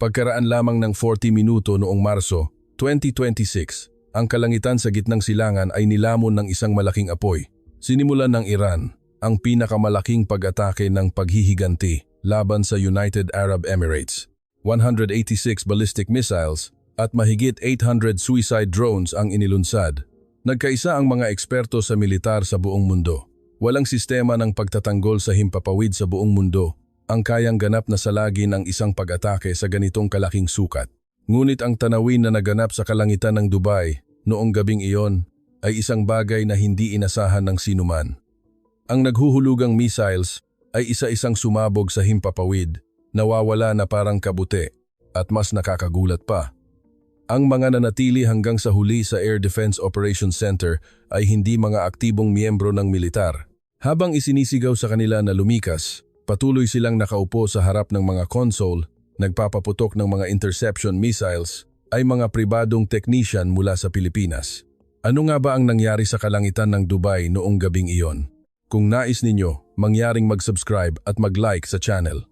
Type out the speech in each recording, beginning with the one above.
Pagkaraan lamang ng 40 minuto noong Marso 2026, ang kalangitan sa gitnang silangan ay nilamon ng isang malaking apoy. Sinimulan ng Iran ang pinakamalaking pag-atake ng paghihiganti laban sa United Arab Emirates. 186 ballistic missiles at mahigit 800 suicide drones ang inilunsad. Nagkaisa ang mga eksperto sa militar sa buong mundo. Walang sistema ng pagtatanggol sa himpapawid sa buong mundo ang kayang ganap na salagi ng isang pag-atake sa ganitong kalaking sukat. Ngunit ang tanawin na naganap sa kalangitan ng Dubai noong gabing iyon ay isang bagay na hindi inasahan ng sinuman. Ang naghuhulugang missiles ay isa-isang sumabog sa himpapawid, nawawala na parang kabute, at mas nakakagulat pa. Ang mga nanatili hanggang sa huli sa Air Defense Operations Center ay hindi mga aktibong miyembro ng militar. Habang isinisigaw sa kanila na lumikas, patuloy silang nakaupo sa harap ng mga console, nagpapaputok ng mga interception missiles, ay mga pribadong technician mula sa Pilipinas. Ano nga ba ang nangyari sa kalangitan ng Dubai noong gabing iyon? Kung nais ninyo, mangyaring mag-subscribe at mag-like sa channel.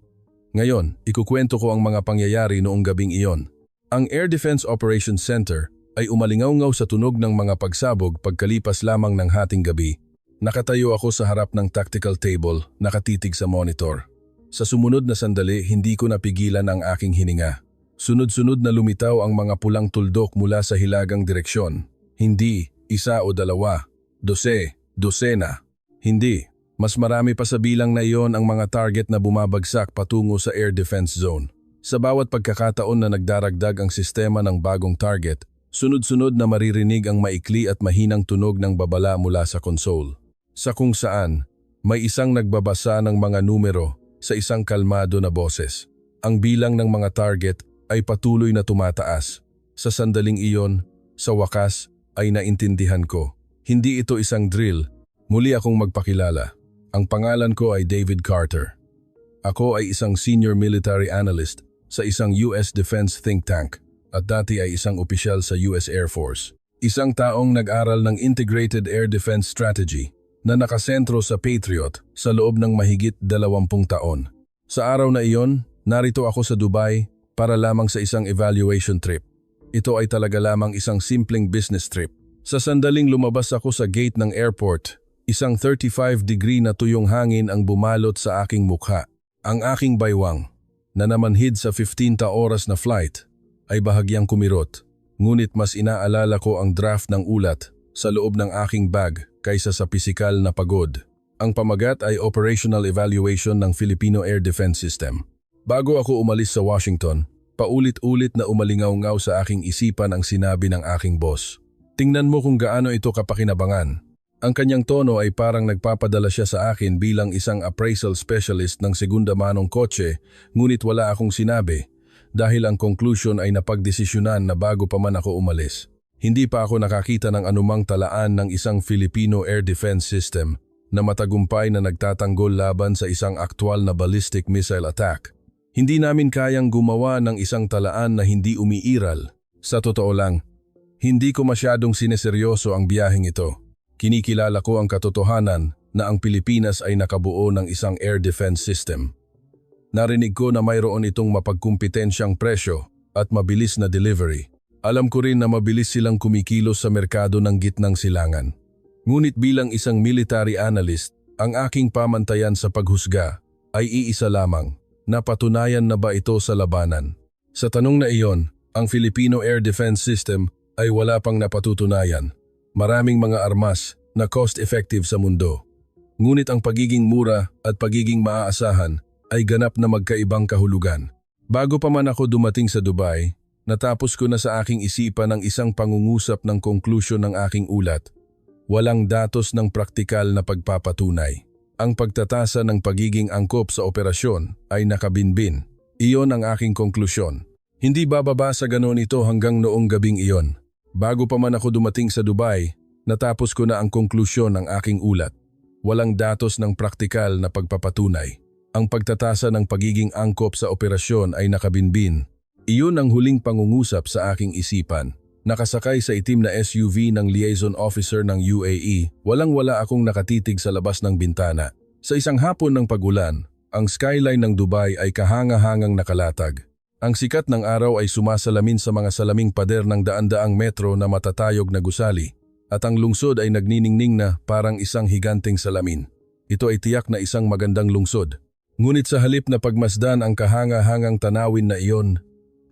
Ngayon, ikukwento ko ang mga pangyayari noong gabing iyon. Ang Air Defense Operations Center ay umalingaw-ngaw sa tunog ng mga pagsabog pagkalipas lamang ng hating gabi. Nakatayo ako sa harap ng tactical table, nakatitig sa monitor. Sa sumunod na sandali, hindi ko napigilan ang aking hininga. Sunod-sunod na lumitaw ang mga pulang tuldok mula sa hilagang direksyon. Hindi, isa o dalawa, dosena. Hindi, mas marami pa sa bilang na iyon ang mga target na bumabagsak patungo sa air defense zone. Sa bawat pagkakataon na nagdaragdag ang sistema ng bagong target, sunod-sunod na maririnig ang maikli at mahinang tunog ng babala mula sa console. Sa kung saan, may isang nagbabasa ng mga numero sa isang kalmado na boses. Ang bilang ng mga target ay patuloy na tumataas. Sa sandaling iyon, sa wakas, ay naintindihan ko. Hindi ito isang drill. Muli akong magpakilala. Ang pangalan ko ay David Carter. Ako ay isang senior military analyst sa isang US defense think tank at dati ay isang opisyal sa US Air Force. Isang taong nag-aral ng Integrated Air Defense Strategy na nakasentro sa Patriot sa loob ng mahigit 20 taon. Sa araw na iyon, narito ako sa Dubai para lamang sa isang evaluation trip. Ito ay talaga lamang isang simpleng business trip. Sa sandaling lumabas ako sa gate ng airport, isang 35-degree na tuyong hangin ang bumalot sa aking mukha. Ang aking baywang, na namanhid sa 15 oras na flight, ay bahagyang kumirot. Ngunit mas inaalala ko ang draft ng ulat sa loob ng aking bag kaysa sa pisikal na pagod. Ang pamagat ay Operational Evaluation ng Filipino Air Defense System. Bago ako umalis sa Washington, paulit-ulit na umalingaw-ngaw sa aking isipan ang sinabi ng aking boss. Tingnan mo kung gaano ito kapakinabangan. Ang kanyang tono ay parang nagpapadala siya sa akin bilang isang appraisal specialist ng segunda manong kotse, ngunit wala akong sinabi dahil ang conclusion ay napagdesisyonan na bago pa man ako umalis. Hindi pa ako nakakita ng anumang talaan ng isang Filipino Air Defense System na matagumpay na nagtatanggol laban sa isang aktwal na ballistic missile attack. Hindi namin kayang gumawa ng isang talaan na hindi umiiral. Sa totoo lang, hindi ko masyadong sineseryoso ang biyaheng ito. Kinikilala ko ang katotohanan na ang Pilipinas ay nakabuo ng isang air defense system. Narinig ko na mayroon itong mapagkumpetensyang presyo at mabilis na delivery. Alam ko rin na mabilis silang kumikilos sa merkado ng gitnang silangan. Ngunit bilang isang military analyst, ang aking pamantayan sa paghusga ay iisa lamang. Napatunayan na ba ito sa labanan? Sa tanong na iyon, ang Filipino Air Defense System ay wala pang napatutunayan. Maraming mga armas na cost-effective sa mundo. Ngunit ang pagiging mura at pagiging maaasahan ay ganap na magkaibang kahulugan. Bago pa man ako dumating sa Dubai, natapos ko na sa aking isipan ang isang pangungusap ng konklusyon ng aking ulat. Walang datos ng praktikal na pagpapatunay. Ang pagtatasa ng pagiging angkop sa operasyon ay nakabinbin. Iyon ang aking konklusyon. Hindi bababa sa ganon ito hanggang noong gabing iyon. Bago pa man ako dumating sa Dubai, natapos ko na ang konklusyon ng aking ulat. Walang datos ng praktikal na pagpapatunay. Ang pagtatasa ng pagiging angkop sa operasyon ay nakabinbin. Iyon ang huling pangungusap sa aking isipan. Nakasakay sa itim na SUV ng liaison officer ng UAE, walang-wala akong nakatitig sa labas ng bintana. Sa isang hapon ng pagulan, ang skyline ng Dubai ay kahanga-hangang nakalatag. Ang sikat ng araw ay sumasalamin sa mga salaming pader ng daan-daang metro na matatayog na gusali, at ang lungsod ay nagniningning na parang isang higanteng salamin. Ito ay tiyak na isang magandang lungsod. Ngunit sa halip na pagmasdan ang kahanga-hangang tanawin na iyon,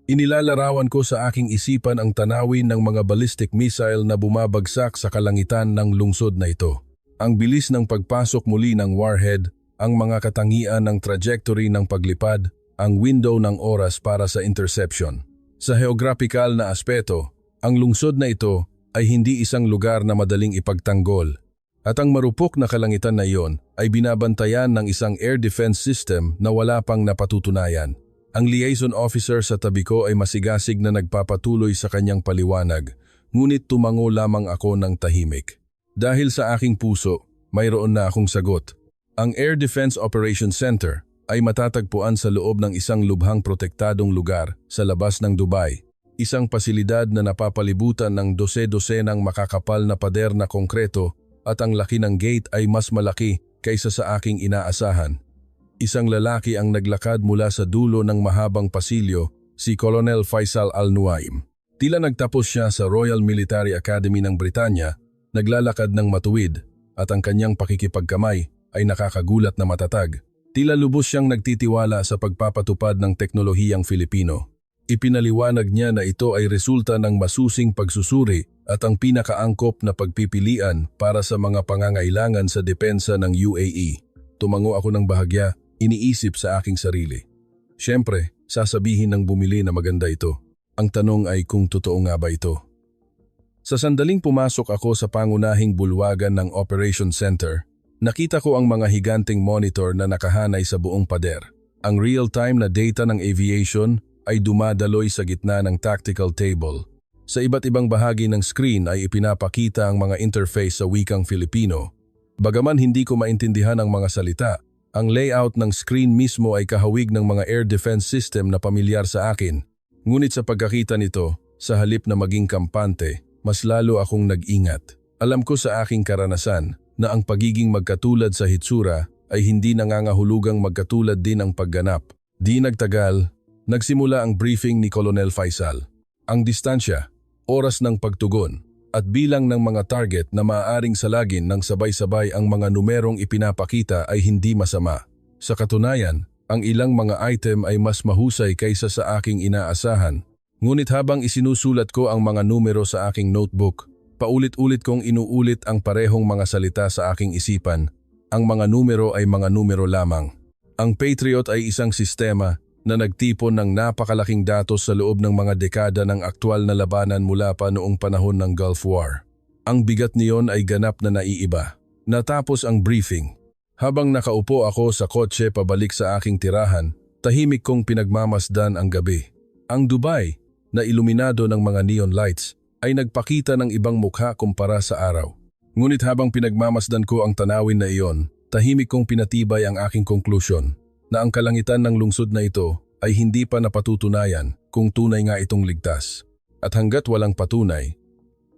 inilalarawan ko sa aking isipan ang tanawin ng mga ballistic missile na bumabagsak sa kalangitan ng lungsod na ito. Ang bilis ng pagpasok muli ng warhead, ang mga katangian ng trajectory ng paglipad, ang window ng oras para sa interception. Sa geographical na aspeto, ang lungsod na ito ay hindi isang lugar na madaling ipagtanggol. At ang marupok na kalangitan na iyon ay binabantayan ng isang air defense system na wala pang napatutunayan. Ang liaison officer sa tabi ko ay masigasig na nagpapatuloy sa kanyang paliwanag, ngunit tumango lamang ako ng tahimik. Dahil sa aking puso, mayroon na akong sagot. Ang Air Defense Operations Center ay matatagpuan sa loob ng isang lubhang protektadong lugar sa labas ng Dubai. Isang pasilidad na napapalibutan ng dose-dosenang makakapal na pader na konkreto at ang laki ng gate ay mas malaki kaysa sa aking inaasahan. Isang lalaki ang naglakad mula sa dulo ng mahabang pasilyo, si Colonel Faisal Al-Nuaim. Tila nagtapos siya sa Royal Military Academy ng Britanya, naglalakad ng matuwid at ang kanyang pakikipagkamay ay nakakagulat na matatag. Tila lubos siyang nagtitiwala sa pagpapatupad ng teknolohiyang Filipino. Ipinaliwanag niya na ito ay resulta ng masusing pagsusuri at ang pinakaangkop na pagpipilian para sa mga pangangailangan sa depensa ng UAE. Tumango ako ng bahagya, iniisip sa aking sarili. Siyempre, sasabihin ng bumili na maganda ito. Ang tanong ay kung totoo nga ba ito. Sa sandaling pumasok ako sa pangunahing bulwagan ng Operation Center, nakita ko ang mga higanteng monitor na nakahanay sa buong pader. Ang real-time na data ng aviation ay dumadaloy sa gitna ng tactical table. Sa iba't ibang bahagi ng screen ay ipinapakita ang mga interface sa wikang Filipino. Bagaman hindi ko maintindihan ang mga salita, ang layout ng screen mismo ay kahawig ng mga air defense system na pamilyar sa akin. Ngunit sa pagkakita nito, sa halip na maging kampante, mas lalo akong nag-ingat. Alam ko sa aking karanasan na ang pagiging magkatulad sa hitsura ay hindi nangangahulugang magkatulad din ang pagganap. Di nagtagal, nagsimula ang briefing ni Colonel Faisal. Ang distansya, oras ng pagtugon, at bilang ng mga target na maaaring salagin ng sabay-sabay ang mga numerong ipinapakita ay hindi masama. Sa katunayan, ang ilang mga item ay mas mahusay kaysa sa aking inaasahan. Ngunit habang isinusulat ko ang mga numero sa aking notebook, paulit-ulit kong inuulit ang parehong mga salita sa aking isipan. Ang mga numero ay mga numero lamang. Ang Patriot ay isang sistema na nagtipon ng napakalaking datos sa loob ng mga dekada ng aktwal na labanan mula pa noong panahon ng Gulf War. Ang bigat niyon ay ganap na naiiba. Natapos ang briefing. Habang nakaupo ako sa kotse pabalik sa aking tirahan, tahimik kong pinagmamasdan ang gabi. Ang Dubai, na iluminado ng mga neon lights, ay nagpakita ng ibang mukha kumpara sa araw. Ngunit habang pinagmamasdan ko ang tanawin na iyon, tahimik kong pinatibay ang aking konklusyon na ang kalangitan ng lungsod na ito ay hindi pa napatutunayan kung tunay nga itong ligtas. At hanggat walang patunay,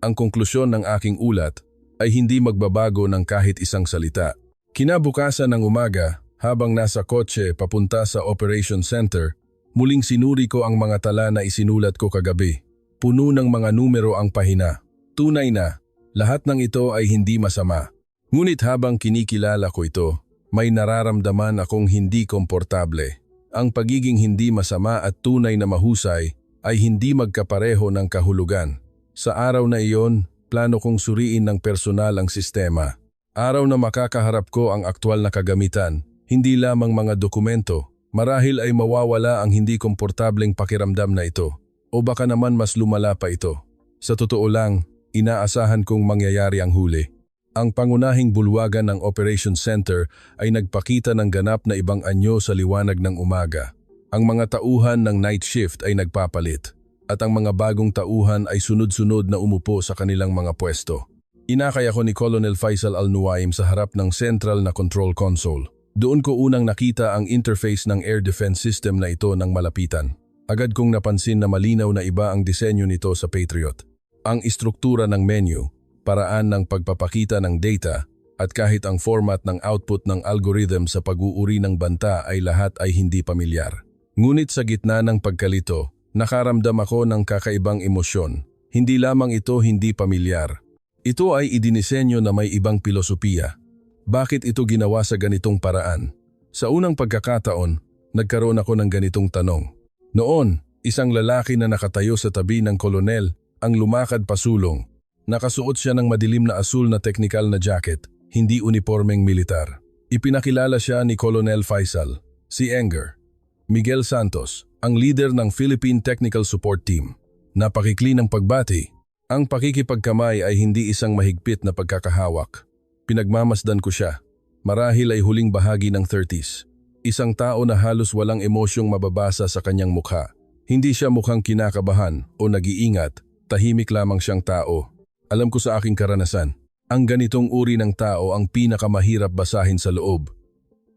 ang konklusyon ng aking ulat ay hindi magbabago ng kahit isang salita. Kinabukasan ng umaga, habang nasa kotse papunta sa Operation Center, muling sinuri ko ang mga tala na isinulat ko kagabi. Puno ng mga numero ang pahina. Tunay na, lahat ng ito ay hindi masama. Ngunit habang kinikilala ko ito, may nararamdaman akong hindi komportable. Ang pagiging hindi masama at tunay na mahusay ay hindi magkapareho ng kahulugan. Sa araw na iyon, plano kong suriin ng personal ang sistema. Araw na makakaharap ko ang aktwal na kagamitan, hindi lamang mga dokumento. Marahil ay mawawala ang hindi komportableng pakiramdam na ito. O baka naman mas lumala pa ito. Sa totoo lang, inaasahan kong mangyayari ang huli. Ang pangunahing bulwagan ng Operation Center ay nagpakita ng ganap na ibang anyo sa liwanag ng umaga. Ang mga tauhan ng night shift ay nagpapalit, at ang mga bagong tauhan ay sunod-sunod na umupo sa kanilang mga pwesto. Inakay ako ni Colonel Faisal Al-Nuaim sa harap ng central na control console. Doon ko unang nakita ang interface ng air defense system na ito ng malapitan. Agad kong napansin na malinaw na iba ang disenyo nito sa Patriot. Ang istruktura ng menu, paraan ng pagpapakita ng data, at kahit ang format ng output ng algorithm sa pag-uuri ng banta ay lahat ay hindi pamilyar. Ngunit sa gitna ng pagkalito, nakaramdam ako ng kakaibang emosyon. Hindi lamang ito hindi pamilyar. Ito ay idinisenyo na may ibang pilosopiya. Bakit ito ginawa sa ganitong paraan? Sa unang pagkakataon, nagkaroon ako ng ganitong tanong. Noon, isang lalaki na nakatayo sa tabi ng kolonel ang lumakad pasulong. Nakasuot siya ng madilim na asul na teknikal na jacket, hindi unipormeng militar. Ipinakilala siya ni Colonel Faisal, si Enger. Miguel Santos, ang leader ng Philippine Technical Support Team. Napakikli ng pagbati. Ang pakikipagkamay ay hindi isang mahigpit na pagkakahawak. Pinagmamasdan ko siya. Marahil ay huling bahagi ng 30s. Isang tao na halos walang emosyong mababasa sa kanyang mukha. Hindi siya mukhang kinakabahan o nag-iingat, tahimik lamang siyang tao. Alam ko sa aking karanasan, ang ganitong uri ng tao ang pinakamahirap basahin sa loob.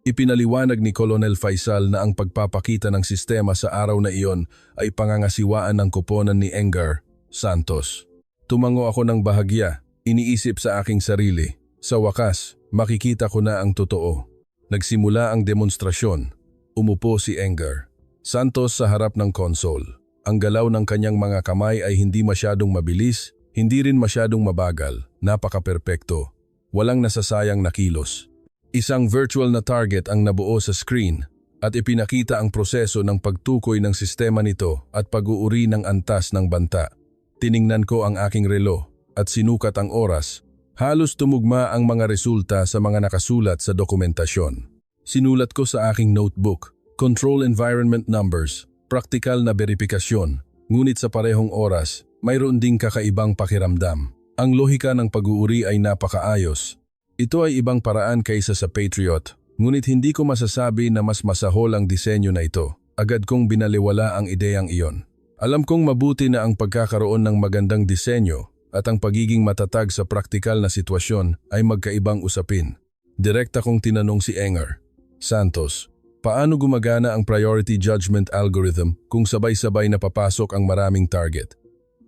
Ipinaliwanag ni Colonel Faisal na ang pagpapakita ng sistema sa araw na iyon ay pangangasiwaan ng koponan ni Enger Santos. Tumango ako ng bahagya, iniisip sa aking sarili. Sa wakas, makikita ko na ang totoo. Nagsimula ang demonstrasyon. Umupo si Enger Santos sa harap ng console. Ang galaw ng kanyang mga kamay ay hindi masyadong mabilis, hindi rin masyadong mabagal, napaka-perpekto. Walang nasasayang na kilos. Isang virtual na target ang nabuo sa screen at ipinakita ang proseso ng pagtukoy ng sistema nito at pag-uuri ng antas ng banta. Tiningnan ko ang aking relo at sinukat ang oras. Halos tumugma ang mga resulta sa mga nakasulat sa dokumentasyon. Sinulat ko sa aking notebook, Control Environment Numbers, praktikal na beripikasyon, ngunit sa parehong oras, mayroon ding kakaibang pakiramdam. Ang lohika ng pag-uuri ay napakaayos. Ito ay ibang paraan kaysa sa Patriot, ngunit hindi ko masasabi na mas masahol ang disenyo na ito. Agad kong binaliwala ang ideyang iyon. Alam kong mabuti na ang pagkakaroon ng magandang disenyo at ang pagiging matatag sa praktikal na sitwasyon ay magkaibang usapin. Direkta kong tinanong si Enger Santos, paano gumagana ang priority judgment algorithm kung sabay-sabay na papasok ang maraming target?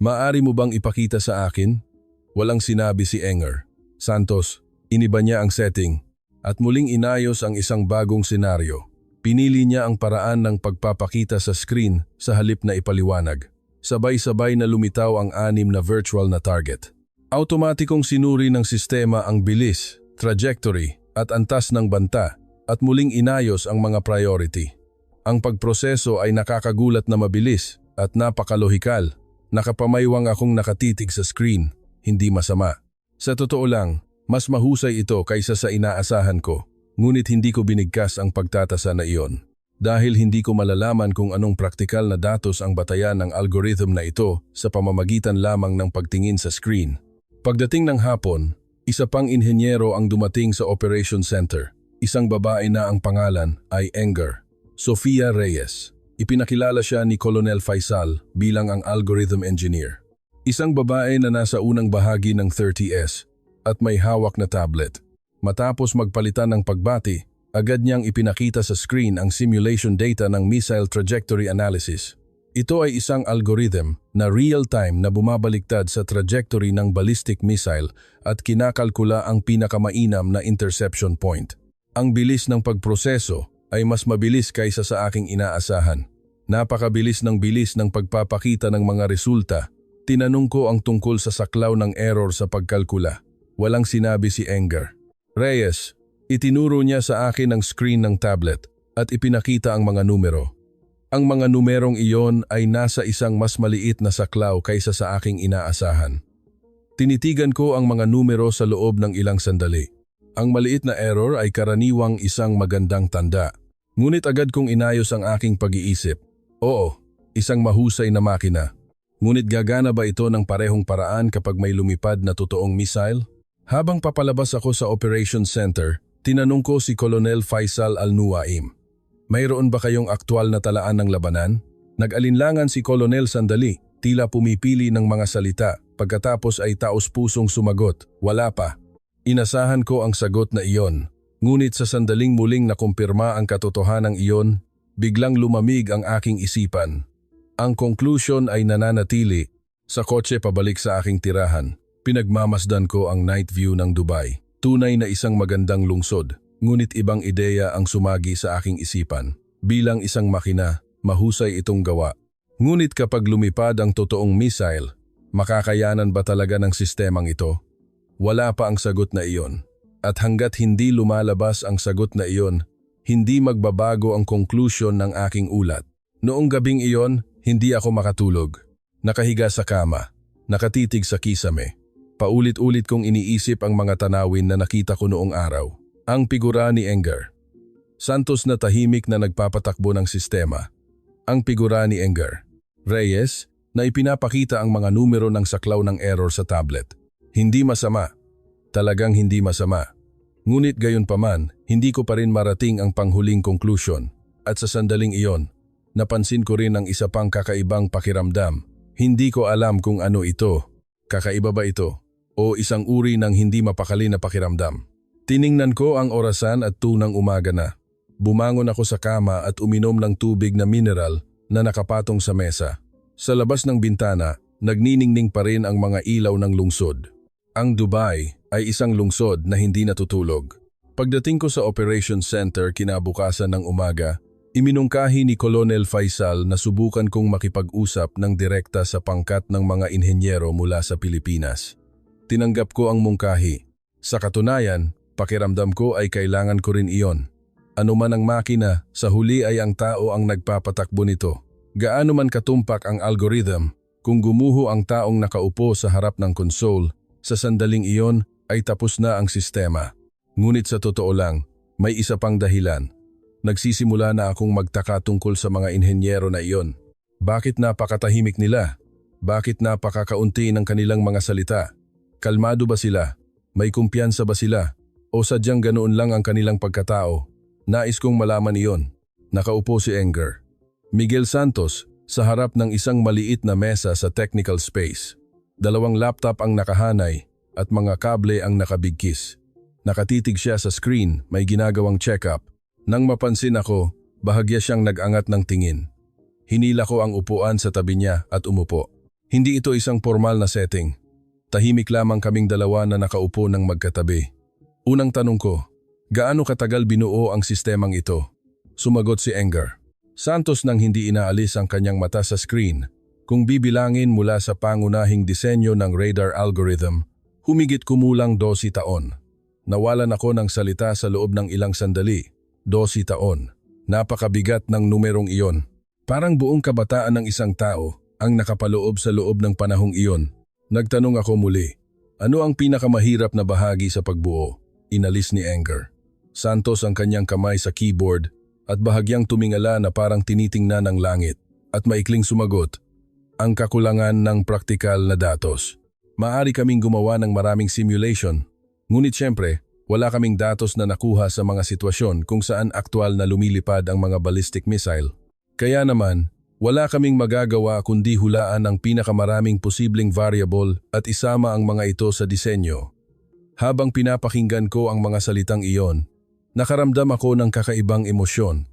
Maaari mo bang ipakita sa akin? Walang sinabi si Enger Santos. Iniba niya ang setting at muling inayos ang isang bagong senaryo. Pinili niya ang paraan ng pagpapakita sa screen sa halip na ipaliwanag. Sabay-sabay na lumitaw ang 6 na virtual na target. Automatikong sinuri ng sistema ang bilis, trajectory at antas ng banta at muling inayos ang mga priority. Ang pagproseso ay nakakagulat na mabilis at napakalohikal. Nakapamaywang akong nakatitig sa screen, hindi masama. Sa totoo lang, mas mahusay ito kaysa sa inaasahan ko, ngunit hindi ko binigkas ang pagtatasa na iyon. Dahil hindi ko malalaman kung anong praktikal na datos ang batayan ng algorithm na ito sa pamamagitan lamang ng pagtingin sa screen. Pagdating ng hapon, isa pang inhenyero ang dumating sa Operation Center. Isang babae na ang pangalan ay Enger Sofia Reyes. Ipinakilala siya ni Colonel Faisal bilang ang algorithm engineer. Isang babae na nasa unang bahagi ng 30s. At may hawak na tablet. Matapos magpalitan ng pagbati, agad niyang ipinakita sa screen ang simulation data ng missile trajectory analysis. Ito ay isang algorithm na real-time na bumabaliktad sa trajectory ng ballistic missile at kinakalkula ang pinakamainam na interception point. Ang bilis ng pagproseso ay mas mabilis kaysa sa aking inaasahan. Napakabilis ng bilis ng pagpapakita ng mga resulta. Tinanong ko ang tungkol sa saklaw ng error sa pagkalkula. Walang sinabi si Enger Reyes. Itinuro niya sa akin ang screen ng tablet at ipinakita ang mga numero. Ang mga numerong iyon ay nasa isang mas maliit na saklaw kaysa sa aking inaasahan. Tinitigan ko ang mga numero sa loob ng ilang sandali. Ang maliit na error ay karaniwang isang magandang tanda. Ngunit agad kong inayos ang aking pag-iisip. Oo, isang mahusay na makina. Ngunit gagana ba ito ng parehong paraan kapag may lumipad na totoong missile? Habang papalabas ako sa Operations Center, tinanong ko si Colonel Faisal Al-Nuaim. Mayroon ba kayong aktwal na talaan ng labanan? Nag-alinlangan si Colonel sandali, tila pumipili ng mga salita, pagkatapos ay taos-pusong sumagot, wala pa. Inasahan ko ang sagot na iyon, ngunit sa sandaling muling nakumpirma ang katotohanan iyon, biglang lumamig ang aking isipan. Ang conclusion ay nananatili. Sa kotse pabalik sa aking tirahan. Pinagmamasdan ko ang night view ng Dubai. Tunay na isang magandang lungsod, ngunit ibang ideya ang sumagi sa aking isipan. Bilang isang makina, mahusay itong gawa. Ngunit kapag lumipad ang totoong missile, makakayanan ba talaga ng sistemang ito? Wala pa ang sagot na iyon. At hanggat hindi lumalabas ang sagot na iyon, hindi magbabago ang conclusion ng aking ulat. Noong gabing iyon, hindi ako makatulog. Nakahiga sa kama, nakatitig sa kisame. Paulit-ulit kong iniisip ang mga tanawin na nakita ko noong araw. Ang figura ni Enger. Santos na tahimik na nagpapatakbo ng sistema. Ang figura ni Enger. Reyes, na ipinapakita ang mga numero ng saklaw ng error sa tablet. Hindi masama. Talagang hindi masama. Ngunit gayunpaman, hindi ko pa rin marating ang panghuling conclusion. At sa sandaling iyon, napansin ko rin ang isa pang kakaibang pakiramdam. Hindi ko alam kung ano ito. Kakaiba ba ito? O isang uri ng hindi mapakali na pakiramdam. Tiningnan ko ang orasan at 2 ng umaga na. Bumangon ako sa kama at uminom ng tubig na mineral na nakapatong sa mesa. Sa labas ng bintana, nagniningning pa rin ang mga ilaw ng lungsod. Ang Dubai ay isang lungsod na hindi natutulog. Pagdating ko sa Operations Center kinabukasan ng umaga, iminungkahi ni Colonel Faisal na subukan kong makipag-usap ng direkta sa pangkat ng mga inhenyero mula sa Pilipinas. Tinanggap ko ang mungkahi. Sa katunayan, pakiramdam ko ay kailangan ko rin iyon. Ano man ang makina, sa huli ay ang tao ang nagpapatakbo nito. Gaano man katumpak ang algorithm, kung gumuho ang taong nakaupo sa harap ng console, sa sandaling iyon ay tapos na ang sistema. Ngunit sa totoo lang, may isa pang dahilan. Nagsisimula na akong magtaka tungkol sa mga inhenyero na iyon. Bakit napakatahimik nila? Bakit napakakaunti ng kanilang mga salita? Kalmado ba sila? May kumpiyansa ba sila? O sadyang ganoon lang ang kanilang pagkatao? Nais kong malaman iyon. Nakaupo si Enger. Miguel Santos, sa harap ng isang maliit na mesa sa technical space. 2 laptop ang nakahanay at mga kable ang nakabigkis. Nakatitig siya sa screen, may ginagawang check-up. Nang mapansin ako, bahagya siyang nag-angat ng tingin. Hinila ko ang upuan sa tabi niya at umupo. Hindi ito isang formal na setting. Tahimik lamang kaming dalawa na nakaupo ng magkatabi. Unang tanong ko, gaano katagal binuo ang sistemang ito? Sumagot si Enger. Santos nang hindi inaalis ang kanyang mata sa screen. Kung bibilangin mula sa pangunahing disenyo ng radar algorithm, humigit kumulang 12 taon. Nawalan ako ng salita sa loob ng ilang sandali. 12 taon. Napakabigat ng numerong iyon. Parang buong kabataan ng isang tao ang nakapaloob sa loob ng panahong iyon. Nagtanong ako muli, ano ang pinakamahirap na bahagi sa pagbuo? Inalis ni Enger. Santos ang kanyang kamay sa keyboard at bahagyang tumingala na parang tinitingnan ng langit at maikling sumagot, ang kakulangan ng praktikal na datos. Maaari kaming gumawa ng maraming simulation, ngunit siyempre, wala kaming datos na nakuha sa mga sitwasyon kung saan aktwal na lumilipad ang mga ballistic missile. Kaya naman, wala kaming magagawa kundi hulaan ang pinakamaraming posibleng variable at isama ang mga ito sa disenyo. Habang pinapakinggan ko ang mga salitang iyon, nakaramdam ako ng kakaibang emosyon.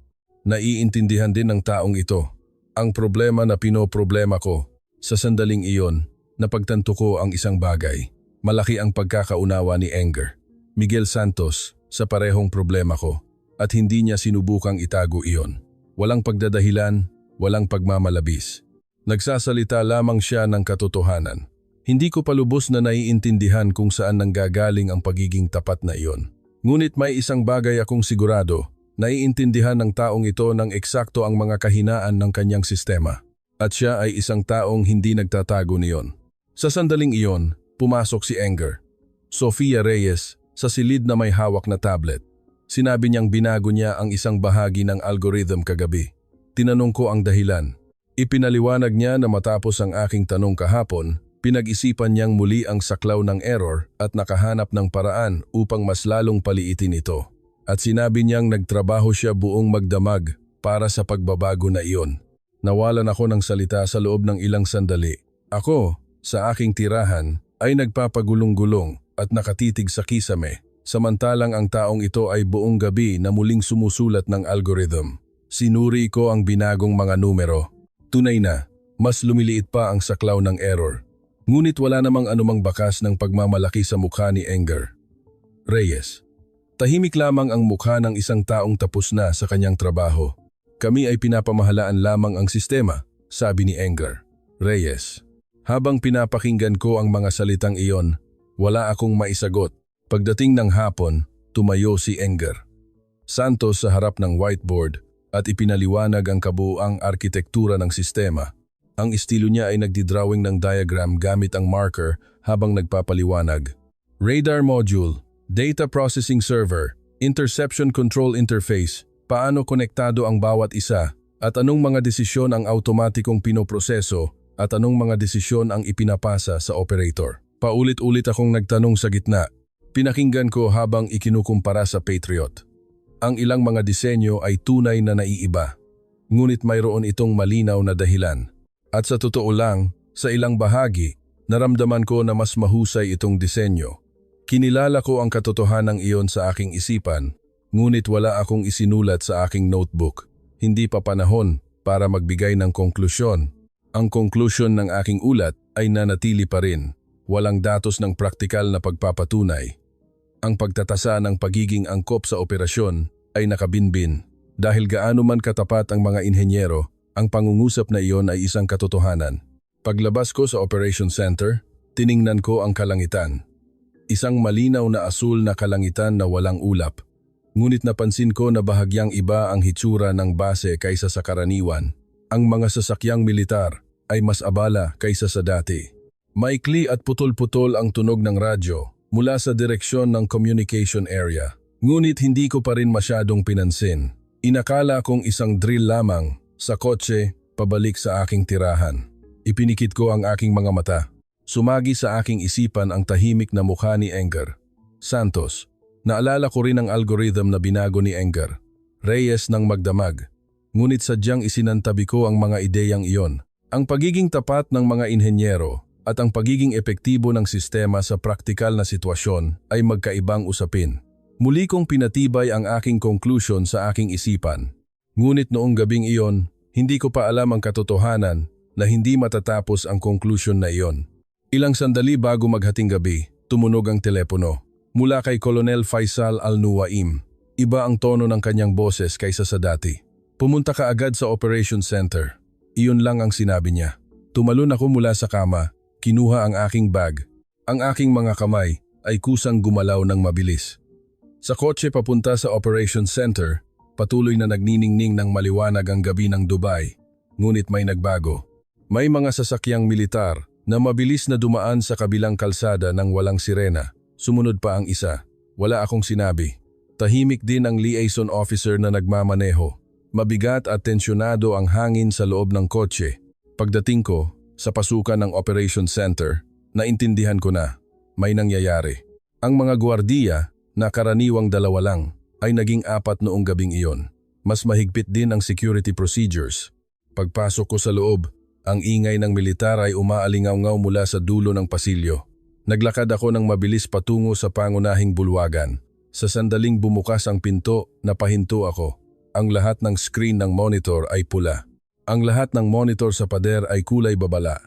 Naiintindihan din ng taong ito. Ang problema na pinoproblema ko, sa sandaling iyon, napagtanto ko ang isang bagay. Malaki ang pagkakaunawa ni Enger. Miguel Santos, sa parehong problema ko, at hindi niya sinubukang itago iyon. Walang pagdadahilan, walang pagmamalabis. Nagsasalita lamang siya ng katotohanan. Hindi ko palubos na naiintindihan kung saan nanggagaling ang pagiging tapat na iyon. Ngunit may isang bagay akong sigurado, naiintindihan ng taong ito ng eksakto ang mga kahinaan ng kanyang sistema. At siya ay isang taong hindi nagtatago niyon. Sa sandaling iyon, pumasok si Enger. Sofia Reyes, sa silid na may hawak na tablet. Sinabi niyang binago niya ang isang bahagi ng algorithm kagabi. Tinanong ko ang dahilan. Ipinaliwanag niya na matapos ang aking tanong kahapon, pinag-isipan niyang muli ang saklaw ng error at nakahanap ng paraan upang mas lalong paliitin ito. At sinabi niyang nagtrabaho siya buong magdamag para sa pagbabago na iyon. Nawalan ako ng salita sa loob ng ilang sandali. Ako, sa aking tirahan, ay nagpapagulong-gulong at nakatitig sa kisame, samantalang ang taong ito ay buong gabi na muling sumusulat ng algorithm. Sinuri ko ang binagong mga numero. Tunay na, mas lumiliit pa ang saklaw ng error. Ngunit wala namang anumang bakas ng pagmamalaki sa mukha ni Enger. Reyes. Tahimik lamang ang mukha ng isang taong tapos na sa kanyang trabaho. Kami ay pinapamahalaan lamang ang sistema, sabi ni Enger Reyes. Habang pinapakinggan ko ang mga salitang iyon, wala akong maisagot. Pagdating ng hapon, tumayo si Enger Santos sa harap ng whiteboard at ipinaliwanag ang kabuuang arkitektura ng sistema. Ang estilo niya ay nagdidrawing ng diagram gamit ang marker habang nagpapaliwanag. Radar module, data processing server, interception control interface, paano konektado ang bawat isa, at anong mga desisyon ang automatikong pinoproseso at anong mga desisyon ang ipinapasa sa operator. Paulit-ulit akong nagtanong sa gitna. Pinakinggan ko habang ikinukumpara sa Patriot. Ang ilang mga disenyo ay tunay na naiiba, ngunit mayroon itong malinaw na dahilan. At sa totoo lang, sa ilang bahagi, naramdaman ko na mas mahusay itong disenyo. Kinilala ko ang katotohanan iyon sa aking isipan, ngunit wala akong isinulat sa aking notebook. Hindi pa panahon para magbigay ng konklusyon. Ang konklusyon ng aking ulat ay nanatili pa rin. Walang datos ng praktikal na pagpapatunay. Ang pagtatasa ng pagiging angkop sa operasyon ay nakabinbin. Dahil gaano man katapat ang mga inhenyero, ang pangungusap na iyon ay isang katotohanan. Paglabas ko sa Operation Center, tiningnan ko ang kalangitan. Isang malinaw na asul na kalangitan na walang ulap. Ngunit napansin ko na bahagyang iba ang hitsura ng base kaysa sa karaniwan. Ang mga sasakyang militar ay mas abala kaysa sa dati. Maikli at putol-putol ang tunog ng radyo mula sa direksyon ng communication area. Ngunit hindi ko pa rin masyadong pinansin. Inakala kong isang drill lamang sa kotse pabalik sa aking tirahan. Ipinikit ko ang aking mga mata. Sumagi sa aking isipan ang tahimik na mukha ni Enger Santos. Naalala ko rin ang algorithm na binago ni Enger Reyes ng magdamag. Ngunit sadyang isinantabi ko ang mga ideyang iyon. Ang pagiging tapat ng mga inhenyero at ang pagiging epektibo ng sistema sa praktikal na sitwasyon ay magkaibang usapin. Muli kong pinatibay ang aking conclusion sa aking isipan. Ngunit noong gabing iyon, hindi ko pa alam ang katotohanan na hindi matatapos ang conclusion na iyon. Ilang sandali bago maghating gabi, tumunog ang telepono. Mula kay Colonel Faisal Al-Nuaim. Iba ang tono ng kanyang boses kaysa sa dati. Pumunta ka agad sa Operation Center. Iyon lang ang sinabi niya. Tumalon ako mula sa kama, kinuha ang aking bag. Ang aking mga kamay ay kusang gumalaw ng mabilis. Sa kotse papunta sa Operation Center, patuloy na nagniningning ng maliwanag ang gabi ng Dubai. Ngunit may nagbago. May mga sasakyang militar na mabilis na dumaan sa kabilang kalsada ng walang sirena. Sumunod pa ang isa. Wala akong sinabi. Tahimik din ang liaison officer na nagmamaneho. Mabigat at tensyonado ang hangin sa loob ng kotse. Pagdating ko sa pasukan ng Operation Center, naintindihan ko na may nangyayari. Ang mga gwardiya na karaniwang 2 lang ay naging 4 noong gabing iyon. Mas mahigpit din ang security procedures. Pagpasok ko sa loob, ang ingay ng militar ay umaalingaw-ngaw mula sa dulo ng pasilyo. Naglakad ako ng mabilis patungo sa pangunahing bulwagan. Sa sandaling bumukas ang pinto, napahinto ako. Ang lahat ng screen ng monitor ay pula. Ang lahat ng monitor sa pader ay kulay babala.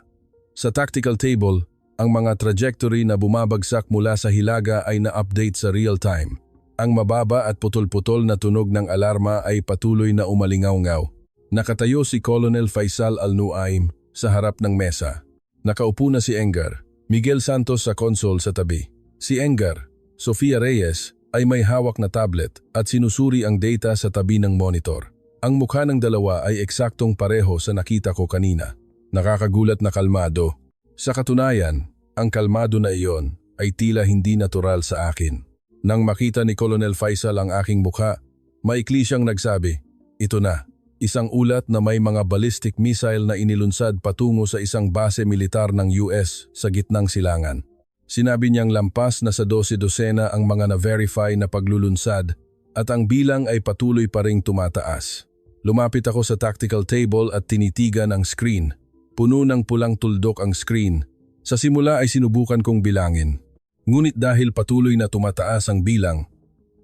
Sa tactical table, ang mga trajectory na bumabagsak mula sa hilaga ay na-update sa real time. Ang mababa at putol-putol na tunog ng alarma ay patuloy na umalingaw-ngaw. Nakatayo si Colonel Faisal Al-Nuaim sa harap ng mesa. Nakaupo na si Enger, Miguel Santos sa console sa tabi. Si Enger, Sofia Reyes, ay may hawak na tablet at sinusuri ang data sa tabi ng monitor. Ang mukha ng dalawa ay eksaktong pareho sa nakita ko kanina. Nakakagulat na kalmado. Sa katunayan, ang kalmado na iyon ay tila hindi natural sa akin. Nang makita ni Colonel Faisal ang aking mukha, maikli siyang nagsabi, "Ito na, isang ulat na may mga ballistic missile na inilunsad patungo sa isang base militar ng US sa gitnang silangan." Sinabi niyang lampas na sa 12 ang mga na-verify na paglulunsad at ang bilang ay patuloy pa ring tumataas. Lumapit ako sa tactical table at tinitigan ang screen. Puno ng pulang tuldok ang screen. Sa simula ay sinubukan kong bilangin. Ngunit dahil patuloy na tumataas ang bilang,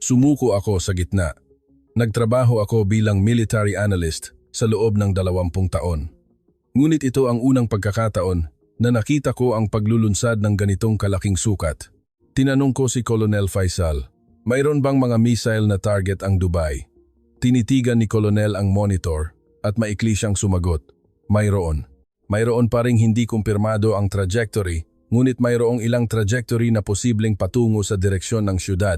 sumuko ako sa gitna. Nagtrabaho ako bilang military analyst sa loob ng 20 taon. Ngunit ito ang unang pagkakataon na nakita ko ang paglulunsad ng ganitong kalaking sukat. Tinanong ko si Colonel Faisal, mayroon bang mga missile na target ang Dubai? Tinitigan ni Colonel ang monitor at maikli siyang sumagot. Mayroon. Mayroon pa ring hindi kumpirmado ang trajectory, ngunit mayroong ilang trajectory na posibleng patungo sa direksyon ng syudad.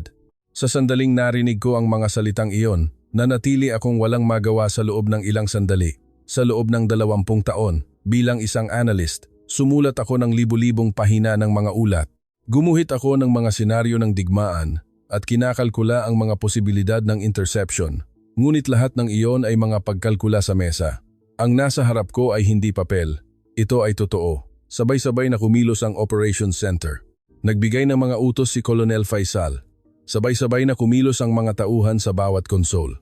Sa sandaling narinig ko ang mga salitang iyon, nanatili akong walang magawa sa loob ng ilang sandali. Sa loob ng 20 taon, bilang isang analyst, sumulat ako ng libu-libong pahina ng mga ulat. Gumuhit ako ng mga senaryo ng digmaan at kinakalkula ang mga posibilidad ng interception. Ngunit lahat ng iyon ay mga pagkalkula sa mesa. Ang nasa harap ko ay hindi papel. Ito ay totoo. Sabay-sabay na kumilos ang Operations Center. Nagbigay ng mga utos si Colonel Faisal. Sabay-sabay na kumilos ang mga tauhan sa bawat console.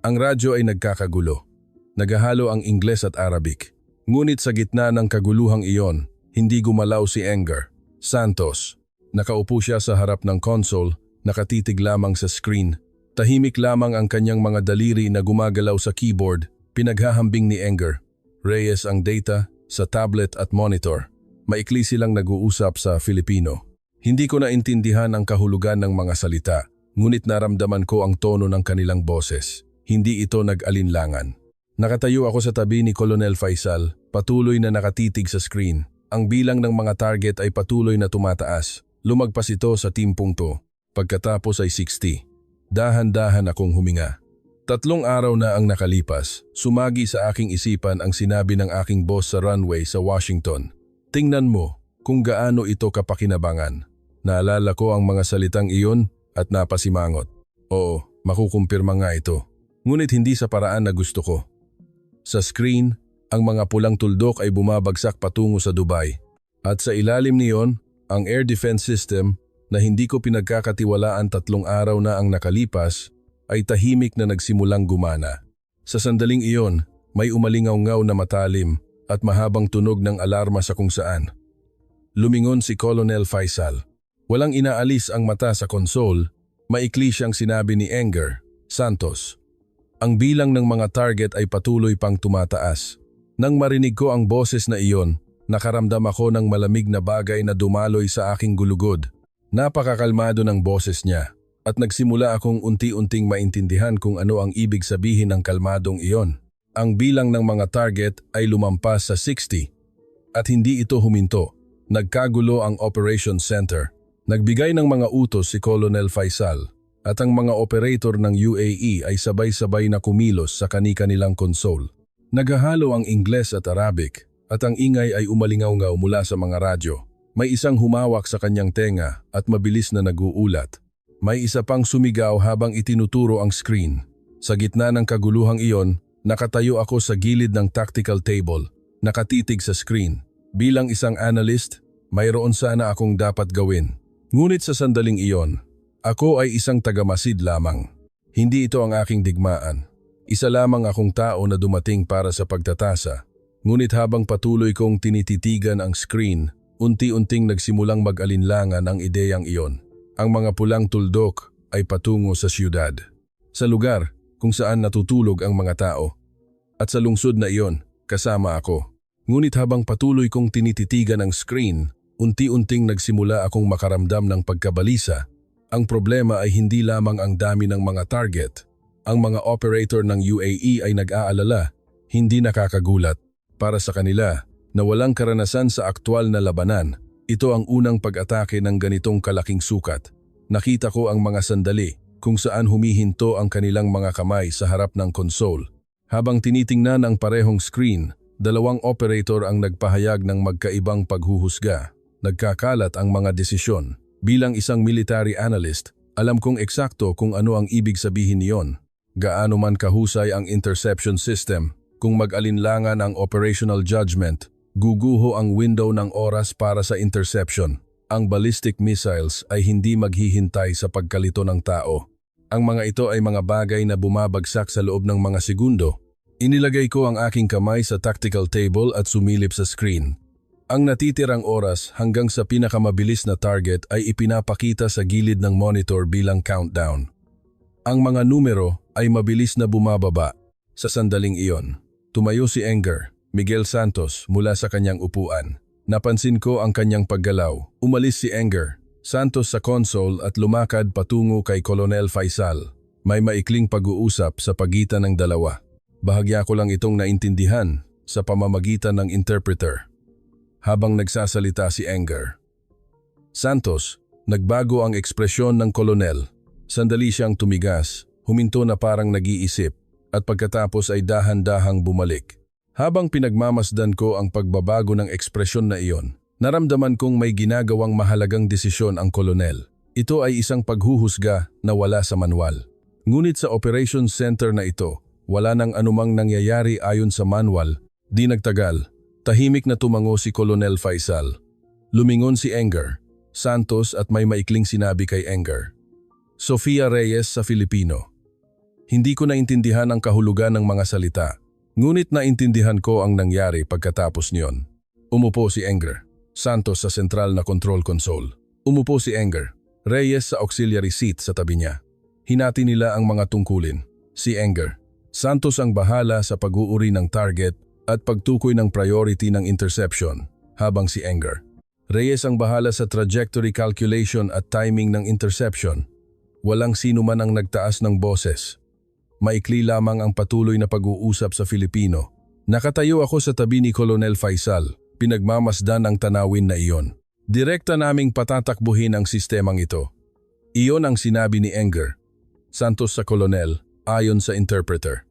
Ang radyo ay nagkakagulo. Naghahalo ang Ingles at Arabic. Ngunit sa gitna ng kaguluhang iyon, hindi gumalaw si Enger Santos. Nakaupo siya sa harap ng console, nakatitig lamang sa screen. Tahimik lamang ang kanyang mga daliri na gumagalaw sa keyboard, pinaghahambing ni Enger Reyes ang data sa tablet at monitor. Maikli silang nag-uusap sa Filipino. Hindi ko naintindihan ang kahulugan ng mga salita, ngunit naramdaman ko ang tono ng kanilang boses. Hindi ito nag-alinlangan. Nakatayo ako sa tabi ni Colonel Faisal, patuloy na nakatitig sa screen. Ang bilang ng mga target ay patuloy na tumataas. Lumagpas ito sa timpungto. Pagkatapos ay 60. Dahan-dahan akong huminga. 3 araw na ang nakalipas, sumagi sa aking isipan ang sinabi ng aking boss sa runway sa Washington. Tingnan mo kung gaano ito kapakinabangan. Naalala ko ang mga salitang iyon at napasimangot. Oo, makukumpirma nga ito. Ngunit hindi sa paraan na gusto ko. Sa screen, ang mga pulang tuldok ay bumabagsak patungo sa Dubai. At sa ilalim niyon, ang air defense system na hindi ko pinagkakatiwalaan 3 araw na ang nakalipas ay tahimik na nagsimulang gumana. Sa sandaling iyon, may umalingaw-ngaw na matalim at mahabang tunog ng alarma sa kung saan. Lumingon si Colonel Faisal. Walang inaalis ang mata sa console, maikli siyang sinabi ni Enger Santos. Ang bilang ng mga target ay patuloy pang tumataas. Nang marinig ko ang boses na iyon, nakaramdam ako ng malamig na bagay na dumaloy sa aking gulugod. Napakakalmado ng boses niya at nagsimula akong unti-unting maintindihan kung ano ang ibig sabihin ng kalmadong iyon. Ang bilang ng mga target ay lumampas sa 60 at hindi ito huminto. Nagkagulo ang Operations Center. Nagbigay ng mga utos si Colonel Faisal at ang mga operator ng UAE ay sabay-sabay na kumilos sa kani-kanilang console. Naghahalo ang Ingles at Arabic at ang ingay ay umalingaw-ngaw mula sa mga radyo. May isang humawak sa kanyang tenga at mabilis na nag-uulat. May isa pang sumigaw habang itinuturo ang screen. Sa gitna ng kaguluhang iyon, nakatayo ako sa gilid ng tactical table, nakatitig sa screen. Bilang isang analyst, mayroon sana akong dapat gawin. Ngunit sa sandaling iyon, ako ay isang tagamasid lamang. Hindi ito ang aking digmaan. Isa lamang akong tao na dumating para sa pagtatasa. Ngunit habang patuloy kong tinititigan ang screen, unti-unting nagsimulang mag-alinlangan ang ideyang iyon. Ang mga pulang tuldok ay patungo sa siyudad. Sa lugar kung saan natutulog ang mga tao. At sa lungsod na iyon, kasama ako. Ngunit habang patuloy kong tinititigan ang screen, unti-unting nagsimula akong makaramdam ng pagkabalisa. Ang problema ay hindi lamang ang dami ng mga target. Ang mga operator ng UAE ay nag-aalala, hindi nakakagulat. Para sa kanila, na walang karanasan sa aktwal na labanan, ito ang unang pag-atake ng ganitong kalaking sukat. Nakita ko ang mga sandali kung saan humihinto ang kanilang mga kamay sa harap ng console. Habang tinitingnan ang parehong screen, 2 operator ang nagpahayag ng magkaibang paghuhusga. Nagkakalat ang mga desisyon. Bilang isang military analyst, alam kong eksakto kung ano ang ibig sabihin niyon. Gaano man kahusay ang interception system, kung mag-alinlangan ang operational judgment, guguho ang window ng oras para sa interception. Ang ballistic missiles ay hindi maghihintay sa pagkalito ng tao. Ang mga ito ay mga bagay na bumabagsak sa loob ng mga segundo. Inilagay ko ang aking kamay sa tactical table at sumilip sa screen. Ang natitirang oras hanggang sa pinakamabilis na target ay ipinapakita sa gilid ng monitor bilang countdown. Ang mga numero ay mabilis na bumababa. Sa sandaling iyon, tumayo si Enger Miguel Santos mula sa kanyang upuan. Napansin ko ang kanyang paggalaw. Umalis si Enger Santos sa console at lumakad patungo kay Colonel Faisal. May maikling pag-uusap sa pagitan ng dalawa. Bahagya ko lang itong naintindihan sa pamamagitan ng interpreter. Habang nagsasalita si Anger. Santos, nagbago ang ekspresyon ng kolonel. Sandali siyang tumigas, huminto na parang nag-iisip, at pagkatapos ay dahan-dahang bumalik. Habang pinagmamasdan ko ang pagbabago ng ekspresyon na iyon, naramdaman kong may ginagawang mahalagang desisyon ang kolonel. Ito ay isang paghuhusga na wala sa manual. Ngunit sa operations center na ito, wala nang anumang nangyayari ayon sa manual. Di nagtagal, tahimik na tumango si Colonel Faisal. Lumingon si Anger, Santos at may maikling sinabi kay Anger. Sofia Reyes sa Filipino. Hindi ko naintindihan ang kahulugan ng mga salita, ngunit naintindihan ko ang nangyari pagkatapos niyon. Umupo si Anger, Santos sa sentral na control console. Umupo si Anger, Reyes sa auxiliary seat sa tabi niya. Hinati nila ang mga tungkulin. Si Anger, Santos ang bahala sa pag-uuri ng target at pagtukoy ng priority ng interception, habang si Anger, Reyes ang bahala sa trajectory calculation at timing ng interception. Walang sino man ang nagtaas ng boses. Maikli lamang ang patuloy na pag-uusap sa Filipino. Nakatayo ako sa tabi ni Colonel Faisal, pinagmamasdan ang tanawin na iyon. Direkta naming patatakbuhin ang sistemang ito. Iyon ang sinabi ni Anger, Santos sa Colonel, ayon sa interpreter.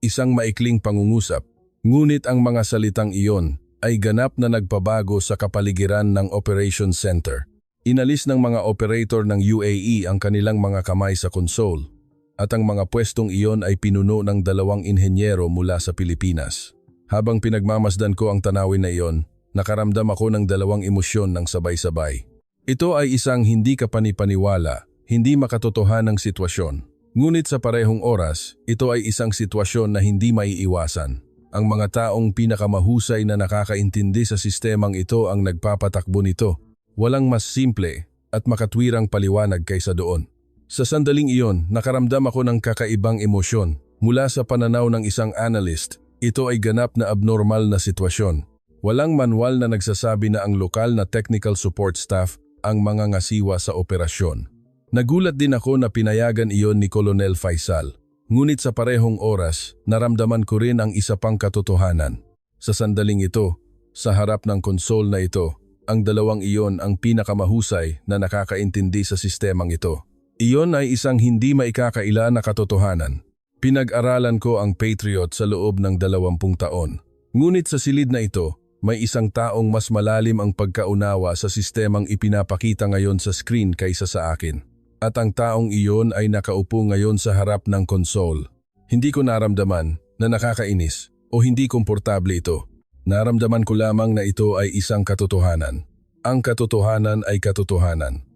Isang maikling pangungusap, ngunit ang mga salitang iyon ay ganap na nagpabago sa kapaligiran ng Operations Center. Inalis ng mga operator ng UAE ang kanilang mga kamay sa console, at ang mga pwestong iyon ay pinuno ng 2 inhenyero mula sa Pilipinas. Habang pinagmamasdan ko ang tanawin na iyon, nakaramdam ako ng 2 emosyon ng sabay-sabay. Ito ay isang hindi kapanipaniwala, hindi makatotohanang sitwasyon. Ngunit sa parehong oras, ito ay isang sitwasyon na hindi maiiwasan. Ang mga taong pinakamahusay na nakakaintindi sa sistemang ito ang nagpapatakbo nito. Walang mas simple at makatwirang paliwanag kaysa doon. Sa sandaling iyon, nakaramdam ako ng kakaibang emosyon. Mula sa pananaw ng isang analyst, ito ay ganap na abnormal na sitwasyon. Walang manual na nagsasabi na ang lokal na technical support staff ang mga ngasiwa sa operasyon. Nagulat din ako na pinayagan iyon ni Colonel Faisal. Ngunit sa parehong oras, naramdaman ko rin ang isa pang katotohanan. Sa sandaling ito, sa harap ng console na ito, ang 2 iyon ang pinakamahusay na nakakaintindi sa sistemang ito. Iyon ay isang hindi maikakaila na katotohanan. Pinag-aralan ko ang Patriot sa loob ng 20 taon. Ngunit sa silid na ito, may isang taong mas malalim ang pagkaunawa sa sistemang ipinapakita ngayon sa screen kaysa sa akin. At ang taong iyon ay nakaupo ngayon sa harap ng console. Hindi ko naramdaman na nakakainis o hindi komportable ito. Naramdaman ko lamang na ito ay isang katotohanan. Ang katotohanan ay katotohanan.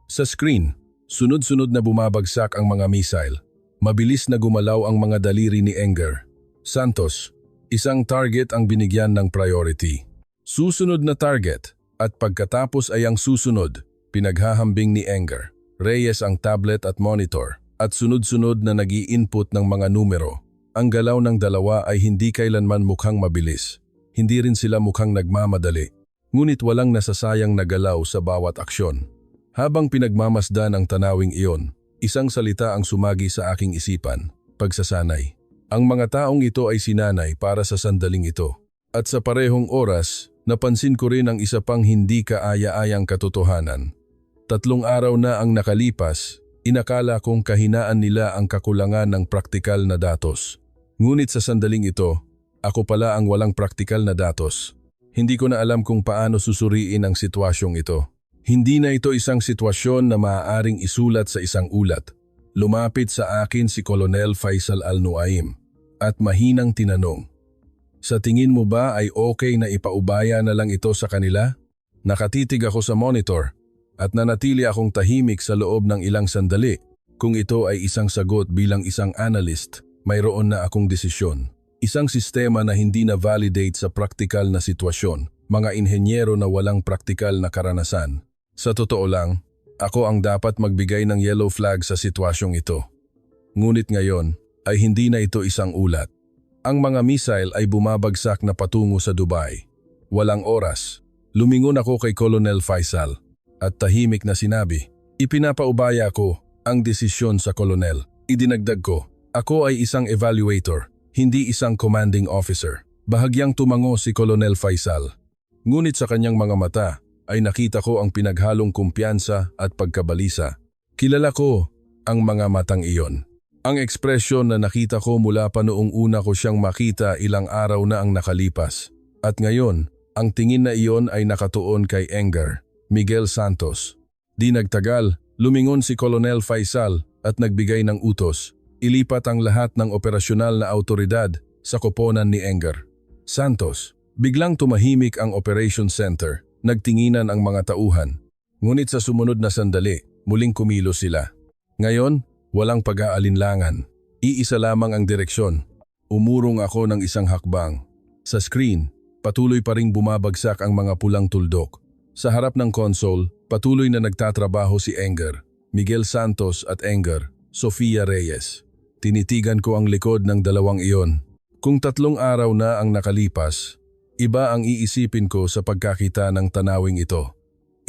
Sa screen, sunod-sunod na bumabagsak ang mga missile. Mabilis na gumalaw ang mga daliri ni Anger. Santos, isang target ang binigyan ng priority. Susunod na target at pagkatapos ay ang susunod, pinaghahambing ni Anger. Reyes ang tablet at monitor at sunod-sunod na nag-i-input ng mga numero. Ang galaw ng 2 ay hindi kailanman mukhang mabilis. Hindi rin sila mukhang nagmamadali. Ngunit walang nasasayang na galaw sa bawat aksyon. Habang pinagmamasdan ang tanawing iyon, isang salita ang sumagi sa aking isipan, pagsasanay. Ang mga taong ito ay sinanay para sa sandaling ito. At sa parehong oras, napansin ko rin ang isa pang hindi kaaya-ayang katotohanan. 3 araw na ang nakalipas, inakala kong kahinaan nila ang kakulangan ng praktikal na datos. Ngunit sa sandaling ito, ako pala ang walang praktikal na datos. Hindi ko na alam kung paano susuriin ang sitwasyong ito. Hindi na ito isang sitwasyon na maaaring isulat sa isang ulat. Lumapit sa akin si Colonel Faisal Al-Nuaim at mahinang tinanong, "Sa tingin mo ba ay okay na ipaubaya na lang ito sa kanila?" Nakatitig ako sa monitor at nanatili akong tahimik sa loob ng ilang sandali. Kung ito ay isang sagot bilang isang analyst, mayroon na akong desisyon. Isang sistema na hindi na validate sa praktikal na sitwasyon, mga inhenyero na walang praktikal na karanasan. Sa totoo lang, ako ang dapat magbigay ng yellow flag sa sitwasyong ito. Ngunit ngayon ay hindi na ito isang ulat. Ang mga missile ay bumabagsak na patungo sa Dubai. Walang oras. Lumingon ako kay Colonel Faisal at tahimik na sinabi, "Ipinapaubaya ko ang desisyon sa Kolonel." Idinagdag ko, ako ay isang evaluator, hindi isang commanding officer. Bahagyang tumango si Colonel Faisal. Ngunit sa kanyang mga mata ay nakita ko ang pinaghalong kumpiyansa at pagkabalisa. Kilala ko ang mga matang iyon. Ang ekspresyon na nakita ko mula pa noong una ko siyang makita ilang araw na ang nakalipas. At ngayon, ang tingin na iyon ay nakatuon kay Engar, Miguel Santos. Di nagtagal, lumingon si Colonel Faisal at nagbigay ng utos. Ilipat ang lahat ng operasyonal na autoridad sa koponan ni Engar. Santos, biglang tumahimik ang Operation Center. Nagtinginan ang mga tauhan. Ngunit sa sumunod na sandali, muling kumilos sila. Ngayon, walang pag-aalinlangan. Iisa lamang ang direksyon. Umurong ako ng isang hakbang. Sa screen, patuloy pa ring bumabagsak ang mga pulang tuldok. Sa harap ng console, patuloy na nagtatrabaho si Engar, Miguel Santos at Engar, Sofia Reyes. Tinitigan ko ang likod ng dalawang iyon. Kung 3 araw na ang nakalipas, iba ang iisipin ko sa pagkakita ng tanawing ito.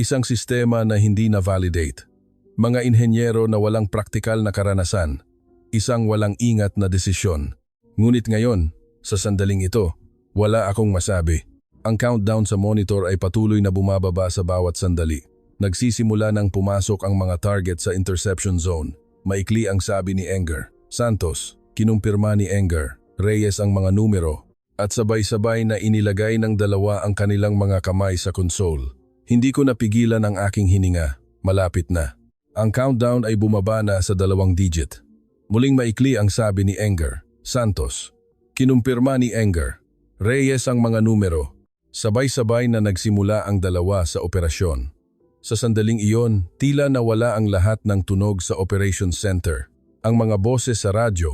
Isang sistema na hindi na-validate. Mga inhenyero na walang praktikal na karanasan. Isang walang ingat na desisyon. Ngunit ngayon, sa sandaling ito, wala akong masabi. Ang countdown sa monitor ay patuloy na bumababa sa bawat sandali. Nagsisimula nang pumasok ang mga target sa interception zone. Maikli ang sabi ni Engar. Santos, kinumpirma ni Engar, Reyes ang mga numero, at sabay-sabay na inilagay ng dalawa ang kanilang mga kamay sa console. Hindi ko napigilan ang aking hininga. Malapit na. Ang countdown ay bumaba na sa 2 digit. Muling maikli ang sabi ni Engar. Santos, kinumpirma ni Engar, Reyes ang mga numero. Sabay-sabay na nagsimula ang dalawa sa operasyon. Sa sandaling iyon, tila nawala ang lahat ng tunog sa Operation Center. Ang mga boses sa radyo,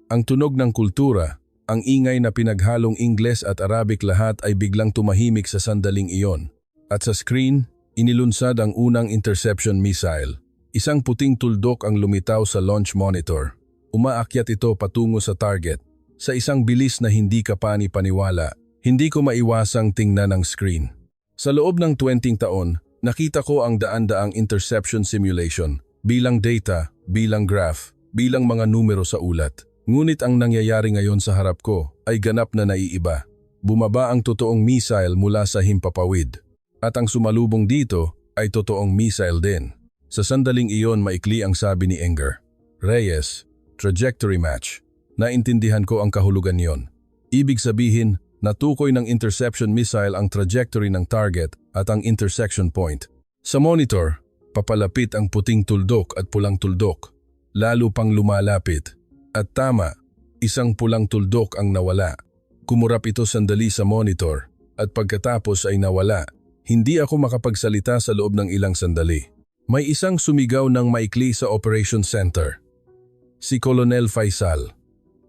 ang tunog ng kultura, ang ingay na pinaghalong Ingles at Arabic lahat ay biglang tumahimik sa sandaling iyon. At sa screen, inilunsad ang unang interception missile. Isang puting tuldok ang lumitaw sa launch monitor. Umaakyat ito patungo sa target. Sa isang bilis na hindi ka pani-paniwala, hindi ko maiwasang tingnan ang screen. Sa loob ng 20 taon, nakita ko ang daan-daang interception simulation, bilang data, bilang graph, bilang mga numero sa ulat. Ngunit ang nangyayari ngayon sa harap ko ay ganap na naiiba. Bumaba ang totoong missile mula sa himpapawid. At ang sumalubong dito ay totoong missile din. Sa sandaling iyon maikli ang sabi ni Engar. Reyes, trajectory match. Naintindihan ko ang kahulugan niyon. Ibig sabihin, natukoy ng interception missile ang trajectory ng target at ang intersection point. Sa monitor, papalapit ang puting tuldok at pulang tuldok. Lalo pang lumalapit. At tama, isang pulang tuldok ang nawala. Kumurap ito sandali sa monitor at pagkatapos ay nawala. Hindi ako makapagsalita sa loob ng ilang sandali. May isang sumigaw ng maikli sa Operation Center. Si Colonel Faisal.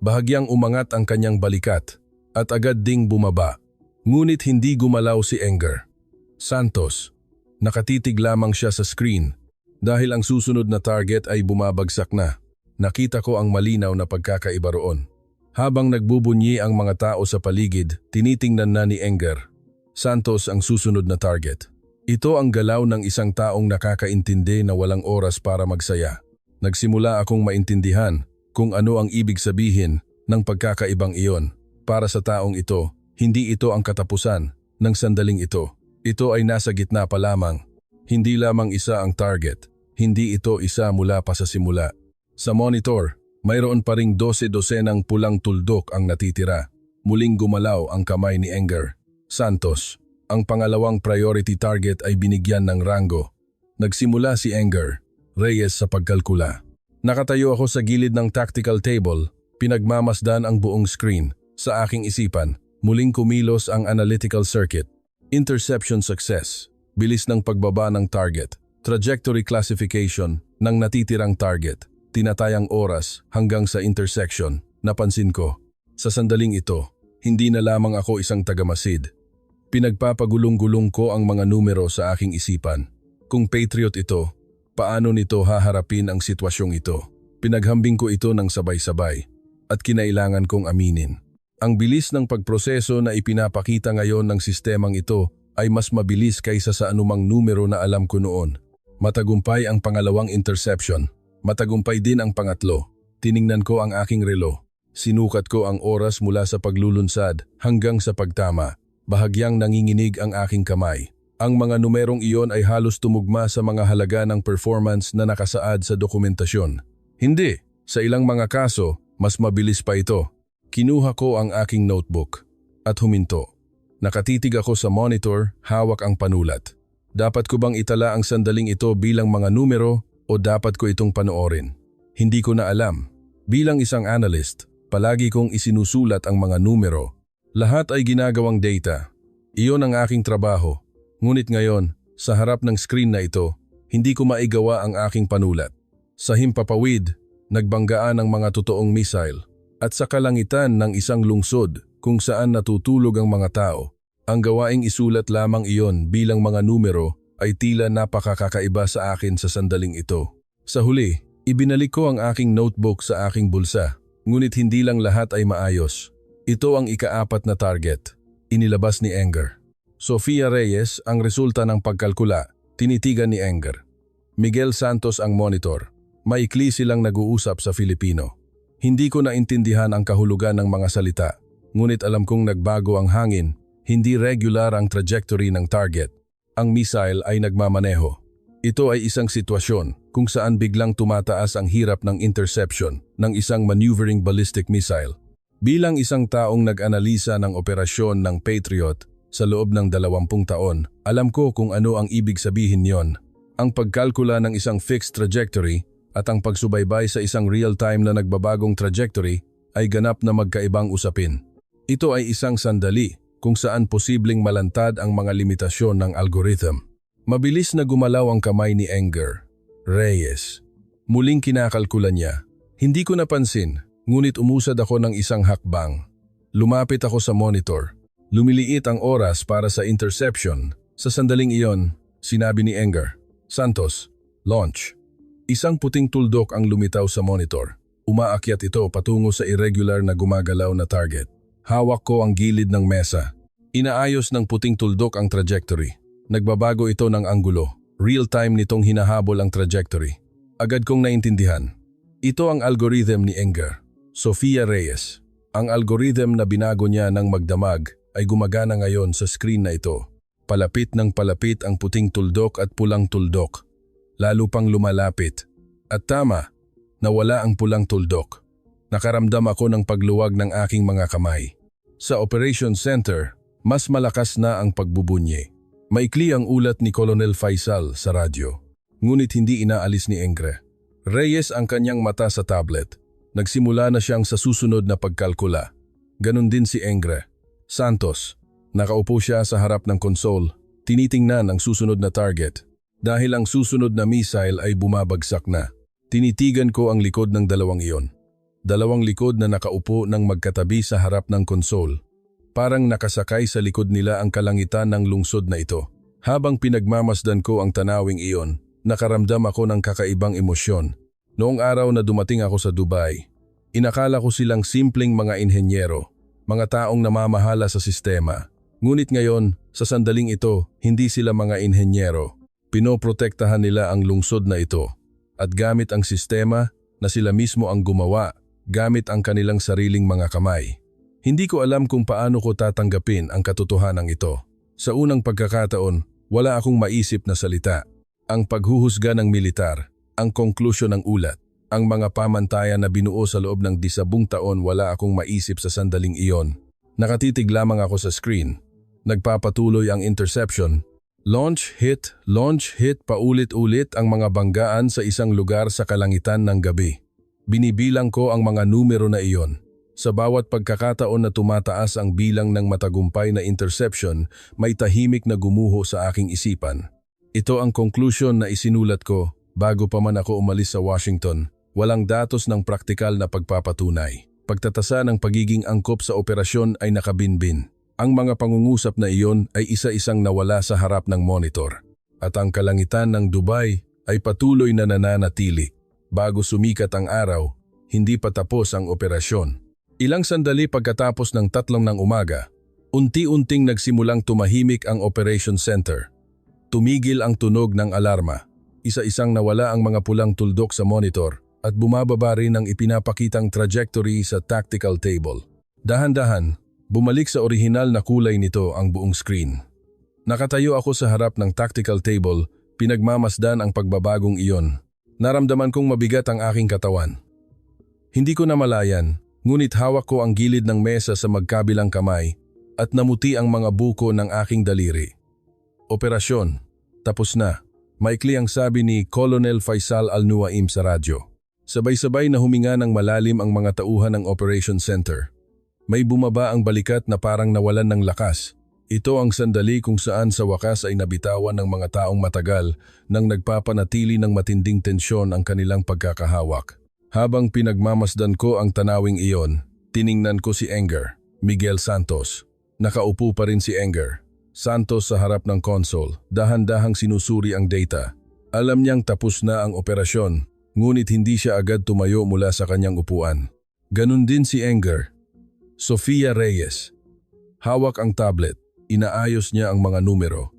Bahagyang umangat ang kanyang balikat at agad ding bumaba. Ngunit hindi gumalaw si Engar. Santos. Nakatitig lamang siya sa screen dahil ang susunod na target ay bumabagsak na. Nakita ko ang malinaw na pagkakaiba roon. Habang nagbubunyi ang mga tao sa paligid, tinitingnan na ni Engar. Santos ang susunod na target. Ito ang galaw ng isang taong nakakaintindi na walang oras para magsaya. Nagsimula akong maintindihan kung ano ang ibig sabihin ng pagkakaibang iyon. Para sa taong ito, hindi ito ang katapusan ng sandaling ito. Ito ay nasa gitna pa lamang. Hindi lamang isa ang target. Hindi ito isa mula pa sa simula. Sa monitor, mayroon pa ring 12 dosenang pulang tuldok ang natitira. Muling gumalaw ang kamay ni Engar. Santos. Ang pangalawang priority target ay binigyan ng rango. Nagsimula si Engar, Reyes sa pagkalkula. Nakatayo ako sa gilid ng tactical table, pinagmamasdan ang buong screen. Sa aking isipan, muling kumilos ang analytical circuit. Interception success, bilis ng pagbaba ng target, trajectory classification ng natitirang target, tinatayang oras hanggang sa intersection. Napansin ko, sa sandaling ito, hindi na lamang ako isang tagamasid. Pinagpapagulong-gulong ko ang mga numero sa aking isipan. Kung Patriot ito, paano nito haharapin ang sitwasyong ito? Pinaghambing ko ito ng sabay-sabay at kinailangan kong aminin. Ang bilis ng pagproseso na ipinapakita ngayon ng sistemang ito ay mas mabilis kaysa sa anumang numero na alam ko noon. Matagumpay ang pangalawang interception. Matagumpay din ang pangatlo. Tiningnan ko ang aking relo. Sinukat ko ang oras mula sa paglulunsad hanggang sa pagtama. Bahagyang nanginginig ang aking kamay. Ang mga numerong iyon ay halos tumugma sa mga halaga ng performance na nakasaad sa dokumentasyon. Hindi, sa ilang mga kaso, mas mabilis pa ito. Kinuha ko ang aking notebook at huminto. Nakatitig ako sa monitor, hawak ang panulat. Dapat ko bang itala ang sandaling ito bilang mga numero o dapat ko itong panoorin? Hindi ko na alam. Bilang isang analyst, palagi kong isinusulat ang mga numero. Lahat ay ginagawang data. Iyon ang aking trabaho. Ngunit ngayon, sa harap ng screen na ito, hindi ko maigawa ang aking panulat. Sa himpapawid, nagbanggaan ang mga totoong missile at sa kalangitan ng isang lungsod kung saan natutulog ang mga tao. Ang gawaing isulat lamang iyon bilang mga numero ay tila napakakaiba sa akin sa sandaling ito. Sa huli, ibinalik ko ang aking notebook sa aking bulsa, ngunit hindi lang lahat ay maayos. Ito ang ika-4 na target. Inilabas ni Enger. Sofia Reyes ang resulta ng pagkalkula, tinitigan ni Enger. Miguel Santos ang monitor. Maikli silang nag-uusap sa Filipino. Hindi ko naintindihan ang kahulugan ng mga salita, ngunit alam kong nagbago ang hangin, hindi regular ang trajectory ng target. Ang missile ay nagmamaneho. Ito ay isang sitwasyon kung saan biglang tumataas ang hirap ng interception ng isang maneuvering ballistic missile. Bilang isang taong nag-analisa ng operasyon ng Patriot, sa loob ng 20 taon, alam ko kung ano ang ibig sabihin yon. Ang pagkalkula ng isang fixed trajectory at ang pagsubaybay sa isang real-time na nagbabagong trajectory ay ganap na magkaibang usapin. Ito ay isang sandali kung saan posibleng malantad ang mga limitasyon ng algorithm. Mabilis na gumalaw ang kamay ni Enger. Reyes. Muling kinakalkula niya. Hindi ko napansin, ngunit umusad ako ng isang hakbang. Lumapit ako sa monitor. Lumiliit ang oras para sa interception. Sa sandaling iyon, sinabi ni Enger, Santos, launch. Isang puting tuldok ang lumitaw sa monitor. Umaakyat ito patungo sa irregular na gumagalaw na target. Hawak ko ang gilid ng mesa. Inaayos ng puting tuldok ang trajectory. Nagbabago ito ng anggulo. Real-time nitong hinahabol ang trajectory. Agad kong naintindihan. Ito ang algorithm ni Enger. Sofia Reyes. Ang algorithm na binago niya ng magdamag ay gumagana ngayon sa screen na ito. Palapit ng palapit ang puting tuldok at pulang tuldok. Lalo pang lumalapit. At tama, nawala ang pulang tuldok. Nakaramdam ako ng pagluwag ng aking mga kamay. Sa Operation Center, mas malakas na ang pagbubunyi. Maikli ang ulat ni Colonel Faisal sa radyo. Ngunit hindi inaalis ni Engre. Reyes ang kanyang mata sa tablet. Nagsimula na siyang sa susunod na pagkalkula. Ganon din si Engre. Santos. Nakaupo siya sa harap ng console, tinitingnan ang susunod na target. Dahil ang susunod na missile ay bumabagsak na. Tinitigan ko ang likod ng dalawang iyon. Dalawang likod na nakaupo ng magkatabi sa harap ng console. Parang nakasakay sa likod nila ang kalangitan ng lungsod na ito. Habang pinagmamasdan ko ang tanawing iyon, nakaramdam ako ng kakaibang emosyon. Noong araw na dumating ako sa Dubai, inakala ko silang simpleng mga inhenyero. Mga taong namamahala sa sistema. Ngunit ngayon, sa sandaling ito, hindi sila mga inhenyero. Pinoprotektahan nila ang lungsod na ito. At gamit ang sistema na sila mismo ang gumawa, gamit ang kanilang sariling mga kamay. Hindi ko alam kung paano ko tatanggapin ang katotohanan ito. Sa unang pagkakataon, wala akong maisip na salita. Ang paghuhusga ng militar, ang konklusyon ng ulat. Ang mga pamantayan na binuo sa loob ng 10 taon wala akong maisip sa sandaling iyon. Nakatitig lamang ako sa screen. Nagpapatuloy ang interception. Launch, hit, paulit-ulit ang mga banggaan sa isang lugar sa kalangitan ng gabi. Binibilang ko ang mga numero na iyon. Sa bawat pagkakataon na tumataas ang bilang ng matagumpay na interception, may tahimik na gumuho sa aking isipan. Ito ang konklusyon na isinulat ko bago pa man ako umalis sa Washington. Walang datos ng praktikal na pagpapatunay. Pagtatasa ng pagiging angkop sa operasyon ay nakabinbin. Ang mga pangungusap na iyon ay isa-isang nawala sa harap ng monitor. At ang kalangitan ng Dubai ay patuloy na nananatili. Bago sumikat ang araw, hindi pa tapos ang operasyon. Ilang sandali pagkatapos ng 3 ng umaga, unti-unting nagsimulang tumahimik ang Operation Center. Tumigil ang tunog ng alarma. Isa-isang nawala ang mga pulang tuldok sa monitor at bumababa rin ang ipinapakitang trajectory sa tactical table. Dahan-dahan, bumalik sa orihinal na kulay nito ang buong screen. Nakatayo ako sa harap ng tactical table, pinagmamasdan ang pagbabagong iyon. Naramdaman kong mabigat ang aking katawan. Hindi ko namalayan, ngunit hawak ko ang gilid ng mesa sa magkabilang kamay at namuti ang mga buko ng aking daliri. Operasyon, tapos na. Maikli ang sabi ni Colonel Faisal Al-Nuaim sa radyo. Sabay-sabay na huminga ng malalim ang mga tauhan ng Operation Center. May bumaba ang balikat na parang nawalan ng lakas. Ito ang sandali kung saan sa wakas ay nabitawan ng mga taong matagal nang nagpapanatili ng matinding tensyon ang kanilang pagkakahawak. Habang pinagmamasdan ko ang tanawing iyon, tiningnan ko si Enger, Miguel Santos. Nakaupo pa rin si Enger. Santos sa harap ng console, dahan-dahang sinusuri ang data. Alam niyang tapos na ang operasyon, ngunit hindi siya agad tumayo mula sa kanyang upuan. Ganun din si Enger. Sofia Reyes. Hawak ang tablet, inaayos niya ang mga numero.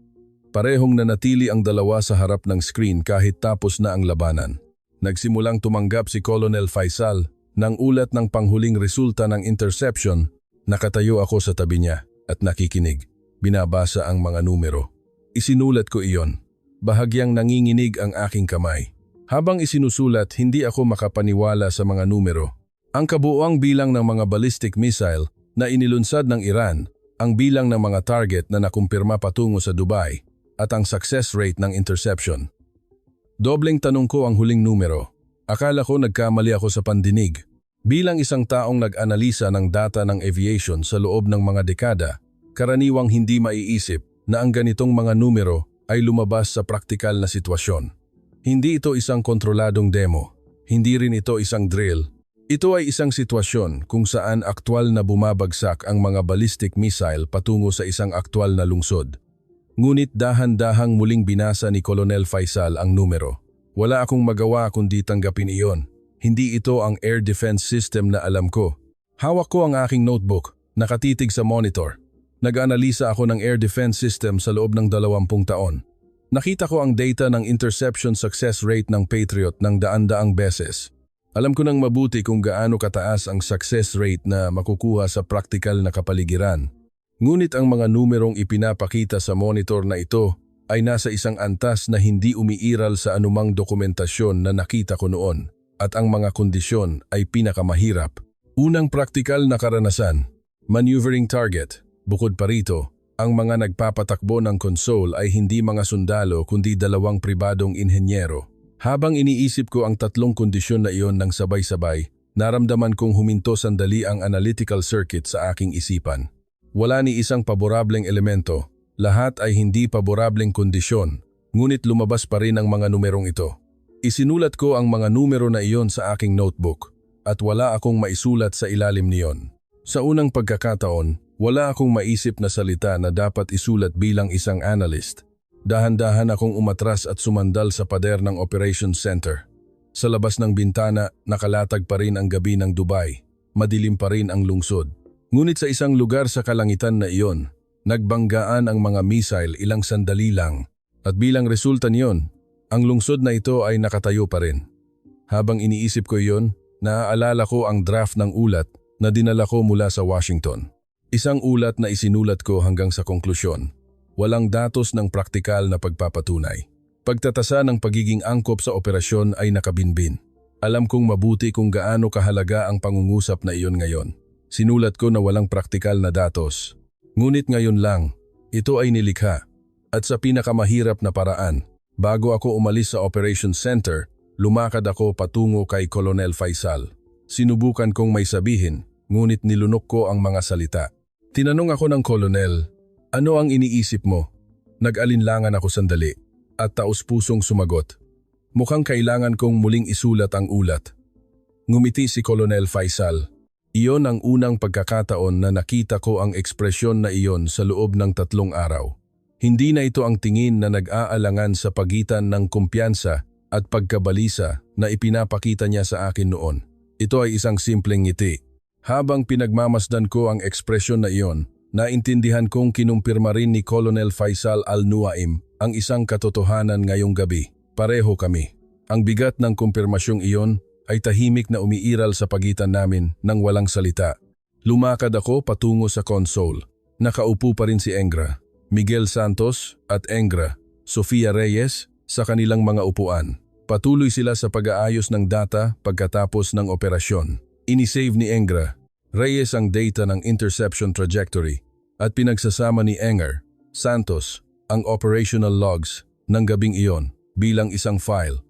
Parehong nanatili ang dalawa sa harap ng screen kahit tapos na ang labanan. Nagsimulang tumanggap si Colonel Faisal ng ulat ng panghuling resulta ng interception. Nakatayo ako sa tabi niya at nakikinig. Binabasa ang mga numero. Isinulat ko iyon. Bahagyang nanginginig ang aking kamay. Habang isinusulat, hindi ako makapaniwala sa mga numero. Ang kabuuang bilang ng mga ballistic missile na inilunsad ng Iran, ang bilang ng mga target na nakumpirma patungo sa Dubai, at ang success rate ng interception. Dobleng tanong ko ang huling numero. Akala ko nagkamali ako sa pandinig. Bilang isang taong nag-analisa ng data ng aviation sa loob ng mga dekada, karaniwang hindi maiisip na ang ganitong mga numero ay lumabas sa praktikal na sitwasyon. Hindi ito isang kontroladong demo. Hindi rin ito isang drill. Ito ay isang sitwasyon kung saan aktwal na bumabagsak ang mga ballistic missile patungo sa isang aktwal na lungsod. Ngunit dahan-dahang muling binasa ni Colonel Faisal ang numero. Wala akong magawa kundi tanggapin iyon. Hindi ito ang air defense system na alam ko. Hawak ko ang aking notebook, nakatitig sa monitor. Nag-analisa ako ng air defense system sa loob ng 20 taon. Nakita ko ang data ng interception success rate ng Patriot ng daan-daang beses. Alam ko nang mabuti kung gaano kataas ang success rate na makukuha sa praktikal na kapaligiran. Ngunit ang mga numerong ipinapakita sa monitor na ito ay nasa isang antas na hindi umiiral sa anumang dokumentasyon na nakita ko noon, at ang mga kondisyon ay pinakamahirap. Unang praktikal na karanasan, maneuvering target. Bukod pa rito, ang mga nagpapatakbo ng console ay hindi mga sundalo kundi dalawang pribadong inhenyero. Habang iniisip ko ang tatlong kondisyon na iyon ng sabay-sabay, naramdaman kong huminto sandali ang analytical circuit sa aking isipan. Wala ni isang paborableng elemento, lahat ay hindi paborableng kondisyon, ngunit lumabas pa rin ang mga numerong ito. Isinulat ko ang mga numero na iyon sa aking notebook, at wala akong maisulat sa ilalim niyon. Sa unang pagkakataon, wala akong maisip na salita na dapat isulat bilang isang analyst. Dahan-dahan akong umatras at sumandal sa pader ng Operations Center. Sa labas ng bintana, nakalatag pa rin ang gabi ng Dubai. Madilim pa rin ang lungsod. Ngunit sa isang lugar sa kalangitan na iyon, nagbanggaan ang mga missile ilang sandali lang. At bilang resulta niyon, ang lungsod na ito ay nakatayo pa rin. Habang iniisip ko iyon, naaalala ko ang draft ng ulat na dinala ko mula sa Washington. Isang ulat na isinulat ko hanggang sa konklusyon. Walang datos ng praktikal na pagpapatunay. Pagtatasa ng pagiging angkop sa operasyon ay nakabinbin. Alam kong mabuti kung gaano kahalaga ang pangungusap na iyon ngayon. Sinulat ko na walang praktikal na datos. Ngunit ngayon lang, ito ay nilikha. At sa pinakamahirap na paraan, bago ako umalis sa Operations Center, lumakad ako patungo kay Colonel Faisal. Sinubukan kong may sabihin, ngunit nilunok ko ang mga salita. Tinanong ako ng Colonel, ano ang iniisip mo? Nag-alinlangan ako sandali, at taos-pusong sumagot. Mukhang kailangan kong muling isulat ang ulat. Ngumiti si Colonel Faisal. Iyon ang unang pagkakataon na nakita ko ang ekspresyon na iyon sa loob ng 3 araw. Hindi na ito ang tingin na nag-aalangan sa pagitan ng kumpiyansa at pagkabalisa na ipinapakita niya sa akin noon. Ito ay isang simpleng ngiti. Habang pinagmamasdan ko ang ekspresyon na iyon, naintindihan kong kinumpirma rin ni Colonel Faisal Al-Nuaim ang isang katotohanan ngayong gabi. Pareho kami. Ang bigat ng kumpirmasyong iyon ay tahimik na umiiral sa pagitan namin nang walang salita. Lumakad ako patungo sa console. Nakaupo pa rin si Engra, Miguel Santos at Engra, Sofia Reyes sa kanilang mga upuan. Patuloy sila sa pag-aayos ng data pagkatapos ng operasyon. Inisave ni Engra, Reyes ang data ng interception trajectory at pinagsasama ni Enger, Santos, ang operational logs ng gabing iyon bilang isang file.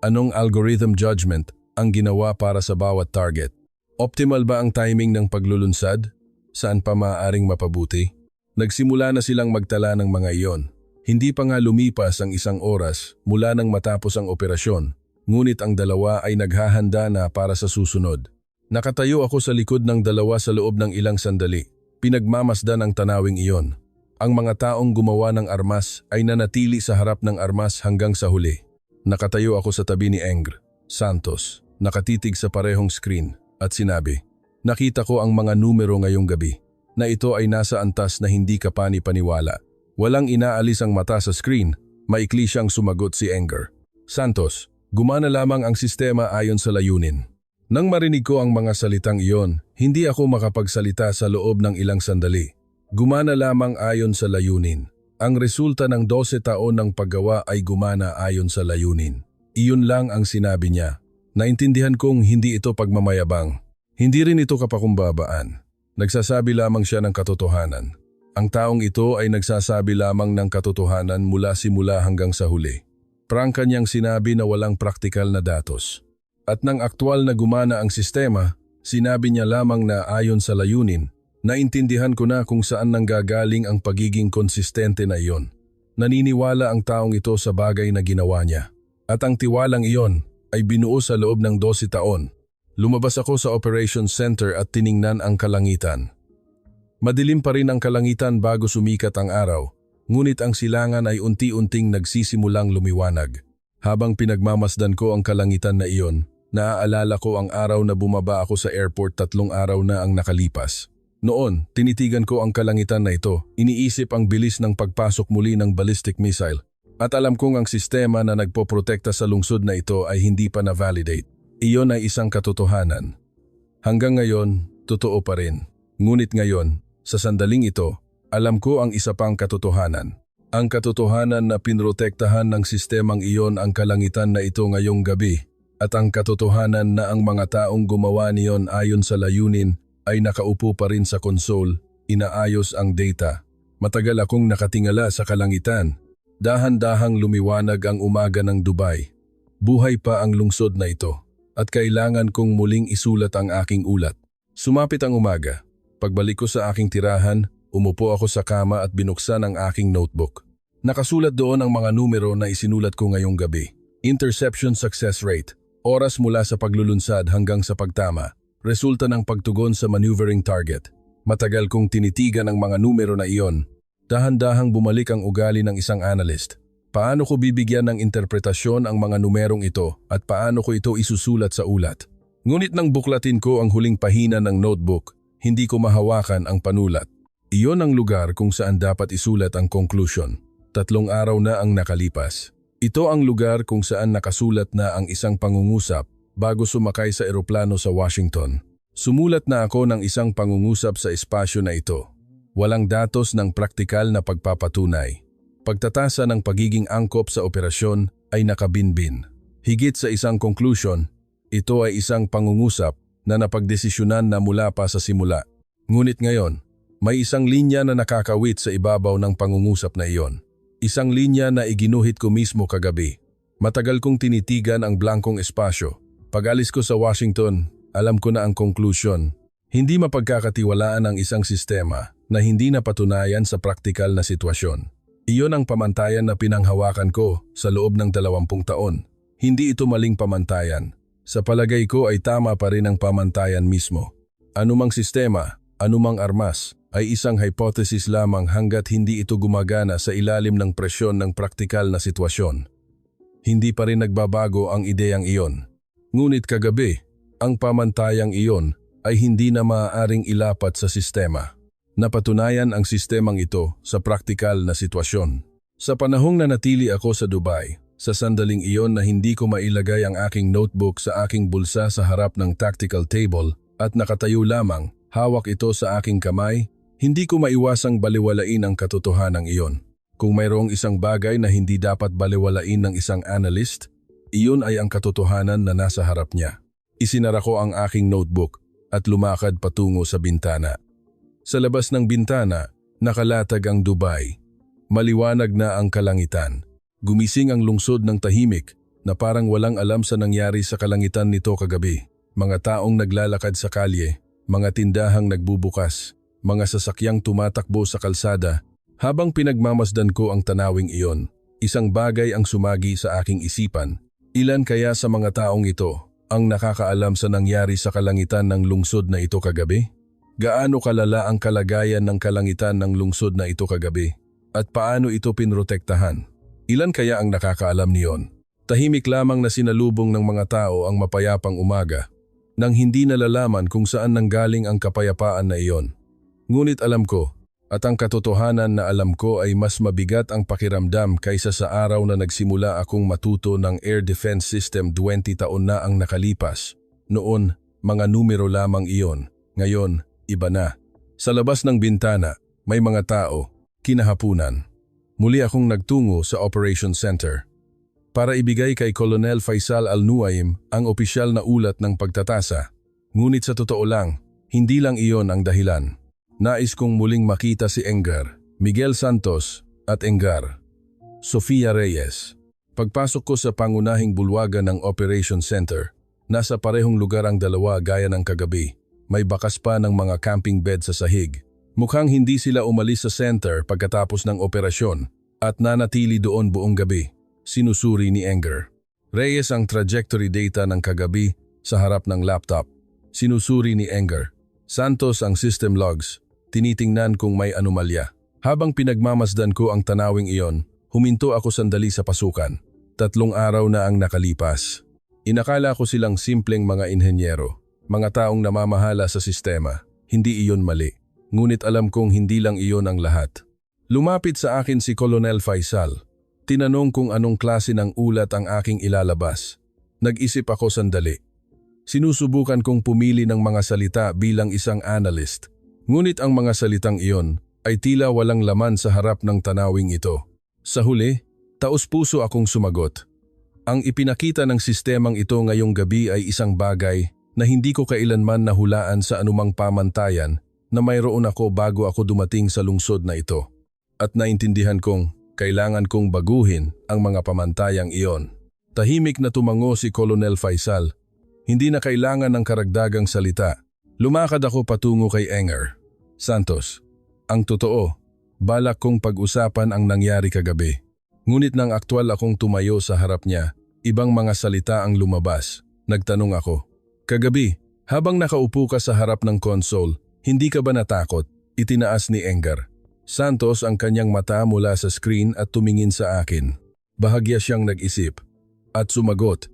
Anong algorithm judgment ang ginawa para sa bawat target? Optimal ba ang timing ng paglulunsad? Saan pa maaaring mapabuti? Nagsimula na silang magtala ng mga iyon. Hindi pa nga lumipas ang 1 oras mula nang matapos ang operasyon, ngunit ang dalawa ay naghahanda na para sa susunod. Nakatayo ako sa likod ng dalawa sa loob ng ilang sandali. Pinagmamasdan ang tanawing iyon. Ang mga taong gumawa ng armas ay nanatili sa harap ng armas hanggang sa huli. Nakatayo ako sa tabi ni Engr, Santos, nakatitig sa parehong screen at sinabi, "Nakita ko ang mga numero ngayong gabi, na ito ay nasa antas na hindi ka pani-paniwala." Walang inaalis ang mata sa screen, maikli siyang sumagot si Engr. "Santos, gumana lamang ang sistema ayon sa layunin." Nang marinig ko ang mga salitang iyon, hindi ako makapagsalita sa loob ng ilang sandali. Gumana lamang ayon sa layunin. Ang resulta ng 12 taon ng paggawa ay gumana ayon sa layunin. Iyon lang ang sinabi niya. Naintindihan kong hindi ito pagmamayabang. Hindi rin ito kapakumbabaan. Nagsasabi lamang siya ng katotohanan. Ang taong ito ay nagsasabi lamang ng katotohanan mula simula hanggang sa huli. Prangka niyang sinabi na walang praktikal na datos. At nang aktwal na gumana ang sistema, sinabi niya lamang na ayon sa layunin. Naintindihan ko na kung saan nanggagaling ang pagiging konsistente na iyon. Naniniwala ang taong ito sa bagay na ginawa niya. At ang tiwalang iyon ay binuo sa loob ng 12 taon. Lumabas ako sa Operations Center at tiningnan ang kalangitan. Madilim pa rin ang kalangitan bago sumikat ang araw, ngunit ang silangan ay unti-unting nagsisimulang lumiwanag. Habang pinagmamasdan ko ang kalangitan na iyon, naaalala ko ang araw na bumaba ako sa airport 3 araw na ang nakalipas. Noon, tinitigan ko ang kalangitan na ito, iniisip ang bilis ng pagpasok muli ng ballistic missile, at alam kong ang sistema na nagpoprotekta sa lungsod na ito ay hindi pa na-validate. Iyon ay isang katotohanan. Hanggang ngayon, totoo pa rin. Ngunit ngayon, sa sandaling ito, alam ko ang isa pang katotohanan. Ang katotohanan na pinrotektahan ng sistemang iyon ang kalangitan na ito ngayong gabi, at ang katotohanan na ang mga taong gumawa niyon ayon sa layunin ay nakaupo pa rin sa console, inaayos ang data. Matagal akong nakatingala sa kalangitan. Dahan-dahang lumiwanag ang umaga ng Dubai. Buhay pa ang lungsod na ito, at kailangan kong muling isulat ang aking ulat. Sumapit ang umaga. Pagbalik ko sa aking tirahan, umupo ako sa kama at binuksan ang aking notebook. Nakasulat doon ang mga numero na isinulat ko ngayong gabi. Interception success rate, oras mula sa paglulunsad hanggang sa pagtama. Resulta ng pagtugon sa maneuvering target. Matagal kong tinitigan ang mga numero na iyon. Dahan-dahang bumalik ang ugali ng isang analyst. Paano ko bibigyan ng interpretasyon ang mga numerong ito at paano ko ito isusulat sa ulat? Ngunit nang buklatin ko ang huling pahina ng notebook, hindi ko mahawakan ang panulat. Iyon ang lugar kung saan dapat isulat ang conclusion. 3 araw na ang nakalipas. Ito ang lugar kung saan nakasulat na ang isang pangungusap bago sumakay sa eroplano sa Washington. Sumulat na ako ng isang pangungusap sa espasyo na ito. Walang datos ng praktikal na pagpapatunay. Pagtatasa ng pagiging angkop sa operasyon ay nakabinbin. Higit sa isang conclusion, ito ay isang pangungusap na napagdesisyonan na mula pa sa simula. Ngunit ngayon, may isang linya na nakakawit sa ibabaw ng pangungusap na iyon. Isang linya na iginuhit ko mismo kagabi. Matagal kong tinitigan ang blankong espasyo. Pag-alis ko sa Washington, alam ko na ang conclusion. Hindi mapagkakatiwalaan ang isang sistema na hindi napatunayan sa praktikal na sitwasyon. Iyon ang pamantayan na pinanghawakan ko sa loob ng 20 taon. Hindi ito maling pamantayan. Sa palagay ko ay tama pa rin ang pamantayan mismo. Anumang sistema, anumang armas, ay isang hypothesis lamang hanggat hindi ito gumagana sa ilalim ng presyon ng praktikal na sitwasyon. Hindi pa rin nagbabago ang ideyang iyon. Ngunit kagabi, ang pamantayang iyon ay hindi na maaaring ilapat sa sistema. Napatunayan ang sistemang ito sa praktikal na sitwasyon. Sa panahong nanatili ako sa Dubai, Sa sandaling iyon na hindi ko mailagay ang aking notebook sa aking bulsa sa harap ng tactical table at nakatayo lamang, hawak ito sa aking kamay, hindi ko maiwasang baliwalain ang katotohanan iyon. Kung mayroong isang bagay na hindi dapat baliwalain ng isang analyst, iyon ay ang katotohanan na nasa harap niya. Isinara ko ang aking notebook at lumakad patungo sa bintana. Sa labas ng bintana, nakalatag ang Dubai. Maliwanag na ang kalangitan. Gumising ang lungsod ng tahimik na parang walang alam sa nangyari sa kalangitan nito kagabi. Mga taong naglalakad sa kalye, mga tindahang nagbubukas, mga sasakyang tumatakbo sa kalsada. Habang pinagmamasdan ko ang tanawing iyon, isang bagay ang sumagi sa aking isipan. Ilan kaya sa mga taong ito ang nakakaalam sa nangyari sa kalangitan ng lungsod na ito kagabi? Gaano kalala ang kalagayan ng kalangitan ng lungsod na ito kagabi? At paano ito pinrotektahan? Ilan kaya ang nakakaalam niyon? Tahimik lamang na sinalubong ng mga tao ang mapayapang umaga, nang hindi nalalaman kung saan nanggaling ang kapayapaan na iyon. Ngunit alam ko, at ang katotohanan na alam ko ay mas mabigat ang pakiramdam kaysa sa araw na nagsimula akong matuto ng Air Defense System 20 taon na ang nakalipas. Noon, mga numero lamang iyon. Ngayon, iba na. Sa labas ng bintana, may mga tao, kinahapunan. Muli akong nagtungo sa Operation Center para ibigay kay Colonel Faisal Al-Nuaim ang opisyal na ulat ng pagtatasa. Ngunit sa totoo lang, hindi lang iyon ang dahilan. Nais kong muling makita si Engar, Miguel Santos at Engar, Sofia Reyes. Pagpasok ko sa pangunahing bulwagan ng Operation Center, nasa parehong lugar ang dalawa gaya ng kagabi. May bakas pa ng mga camping bed sa sahig. Mukhang hindi sila umalis sa center pagkatapos ng operasyon at nanatili doon buong gabi, sinusuri ni Engar. Reyes ang trajectory data ng kagabi sa harap ng laptop, sinusuri ni Engar. Santos ang system logs, tinitingnan kung may anomalya. Habang pinagmamasdan ko ang tanawing iyon, huminto ako sandali sa pasukan. 3 araw na ang nakalipas. Inakala ko silang simpleng mga inhenyero, mga taong namamahala sa sistema. Hindi iyon mali. Ngunit alam kong hindi lang iyon ang lahat. Lumapit sa akin si Colonel Faisal. Tinanong kung anong klase ng ulat ang aking ilalabas. Nag-isip ako sandali. Sinusubukan kong pumili ng mga salita bilang isang analyst. Ngunit ang mga salitang iyon ay tila walang laman sa harap ng tanawing ito. Sa huli, taos-puso akong sumagot. Ang ipinakita ng sistemang ito ngayong gabi ay isang bagay na hindi ko kailanman nahulaan sa anumang pamantayan na mayroon ako bago ako dumating sa lungsod na ito. At naintindihan kong kailangan kong baguhin ang mga pamantayang iyon. Tahimik na tumango si Colonel Faisal. Hindi na kailangan ng karagdagang salita. Lumakad ako patungo kay Engar. Santos, ang totoo, balak kong pag-usapan ang nangyari kagabi. Ngunit nang aktwal akong tumayo sa harap niya, ibang mga salita ang lumabas. Nagtanong ako, kagabi, habang nakaupo ka sa harap ng console, hindi ka ba natakot? Itinaas ni Engar. Santos ang kanyang mata mula sa screen at tumingin sa akin. Bahagya siyang nag-isip. At sumagot,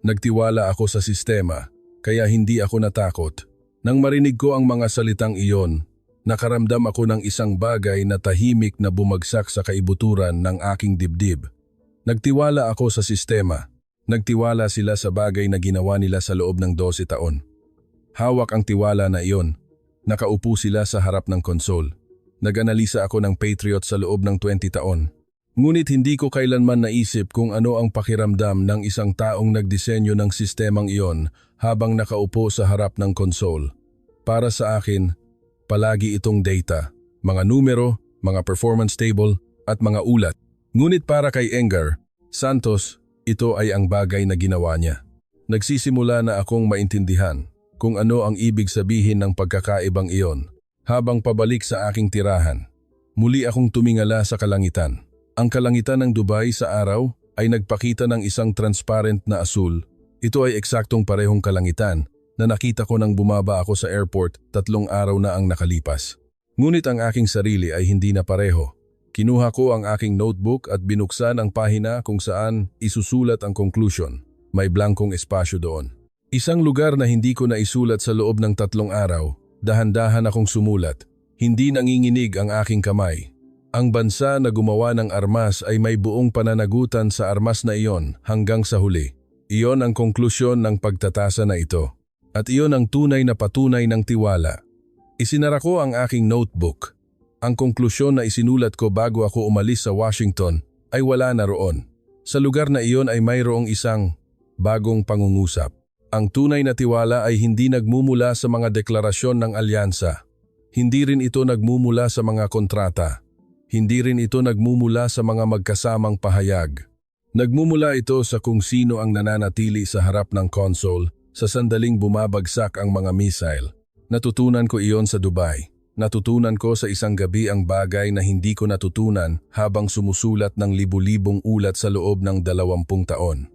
nagtiwala ako sa sistema, kaya hindi ako natakot. Nang marinig ko ang mga salitang iyon, nakaramdam ako ng isang bagay na tahimik na bumagsak sa kaibuturan ng aking dibdib. Nagtiwala ako sa sistema. Nagtiwala sila sa bagay na ginawa nila sa loob ng 12 taon. Hawak ang tiwala na iyon. Nakaupo sila sa harap ng konsol. Nag-analisa ako ng Patriot sa loob ng 20 taon. Ngunit hindi ko kailanman naisip kung ano ang pakiramdam ng isang taong nagdisenyo ng sistemang iyon habang nakaupo sa harap ng konsol. Para sa akin, palagi itong data, mga numero, mga performance table, at mga ulat. Ngunit para kay Engar, Santos, ito ay ang bagay na ginawa niya. Nagsisimula na akong maintindihan kung ano ang ibig sabihin ng pagkakaibang iyon. Habang pabalik sa aking tirahan, muli akong tumingala sa kalangitan. Ang kalangitan ng Dubai sa araw ay nagpakita ng isang transparent na asul. Ito ay eksaktong parehong kalangitan na nakita ko nang bumaba ako sa airport 3 araw na ang nakalipas. Ngunit ang aking sarili ay hindi na pareho. Kinuha ko ang aking notebook at binuksan ang pahina kung saan isusulat ang conclusion. May blankong espasyo doon. Isang lugar na hindi ko naisulat sa loob ng 3 araw. Dahan-dahan akong sumulat. Hindi nanginginig ang aking kamay. Ang bansa na gumawa ng armas ay may buong pananagutan sa armas na iyon hanggang sa huli. Iyon ang konklusyon ng pagtatasa na ito. At iyon ang tunay na patunay ng tiwala. Isinara ko ang aking notebook. Ang konklusyon na isinulat ko bago ako umalis sa Washington ay wala na roon. Sa lugar na iyon ay mayroong isang bagong pangungusap. Ang tunay na tiwala ay hindi nagmumula sa mga deklarasyon ng alyansa. Hindi rin ito nagmumula sa mga kontrata. Hindi rin ito nagmumula sa mga magkasamang pahayag. Nagmumula ito sa kung sino ang nananatili sa harap ng console sa sandaling bumabagsak ang mga missile. Natutunan ko iyon sa Dubai. Natutunan ko sa isang gabi ang bagay na hindi ko natutunan habang sumusulat ng libu-libong ulat sa loob ng 20 taon.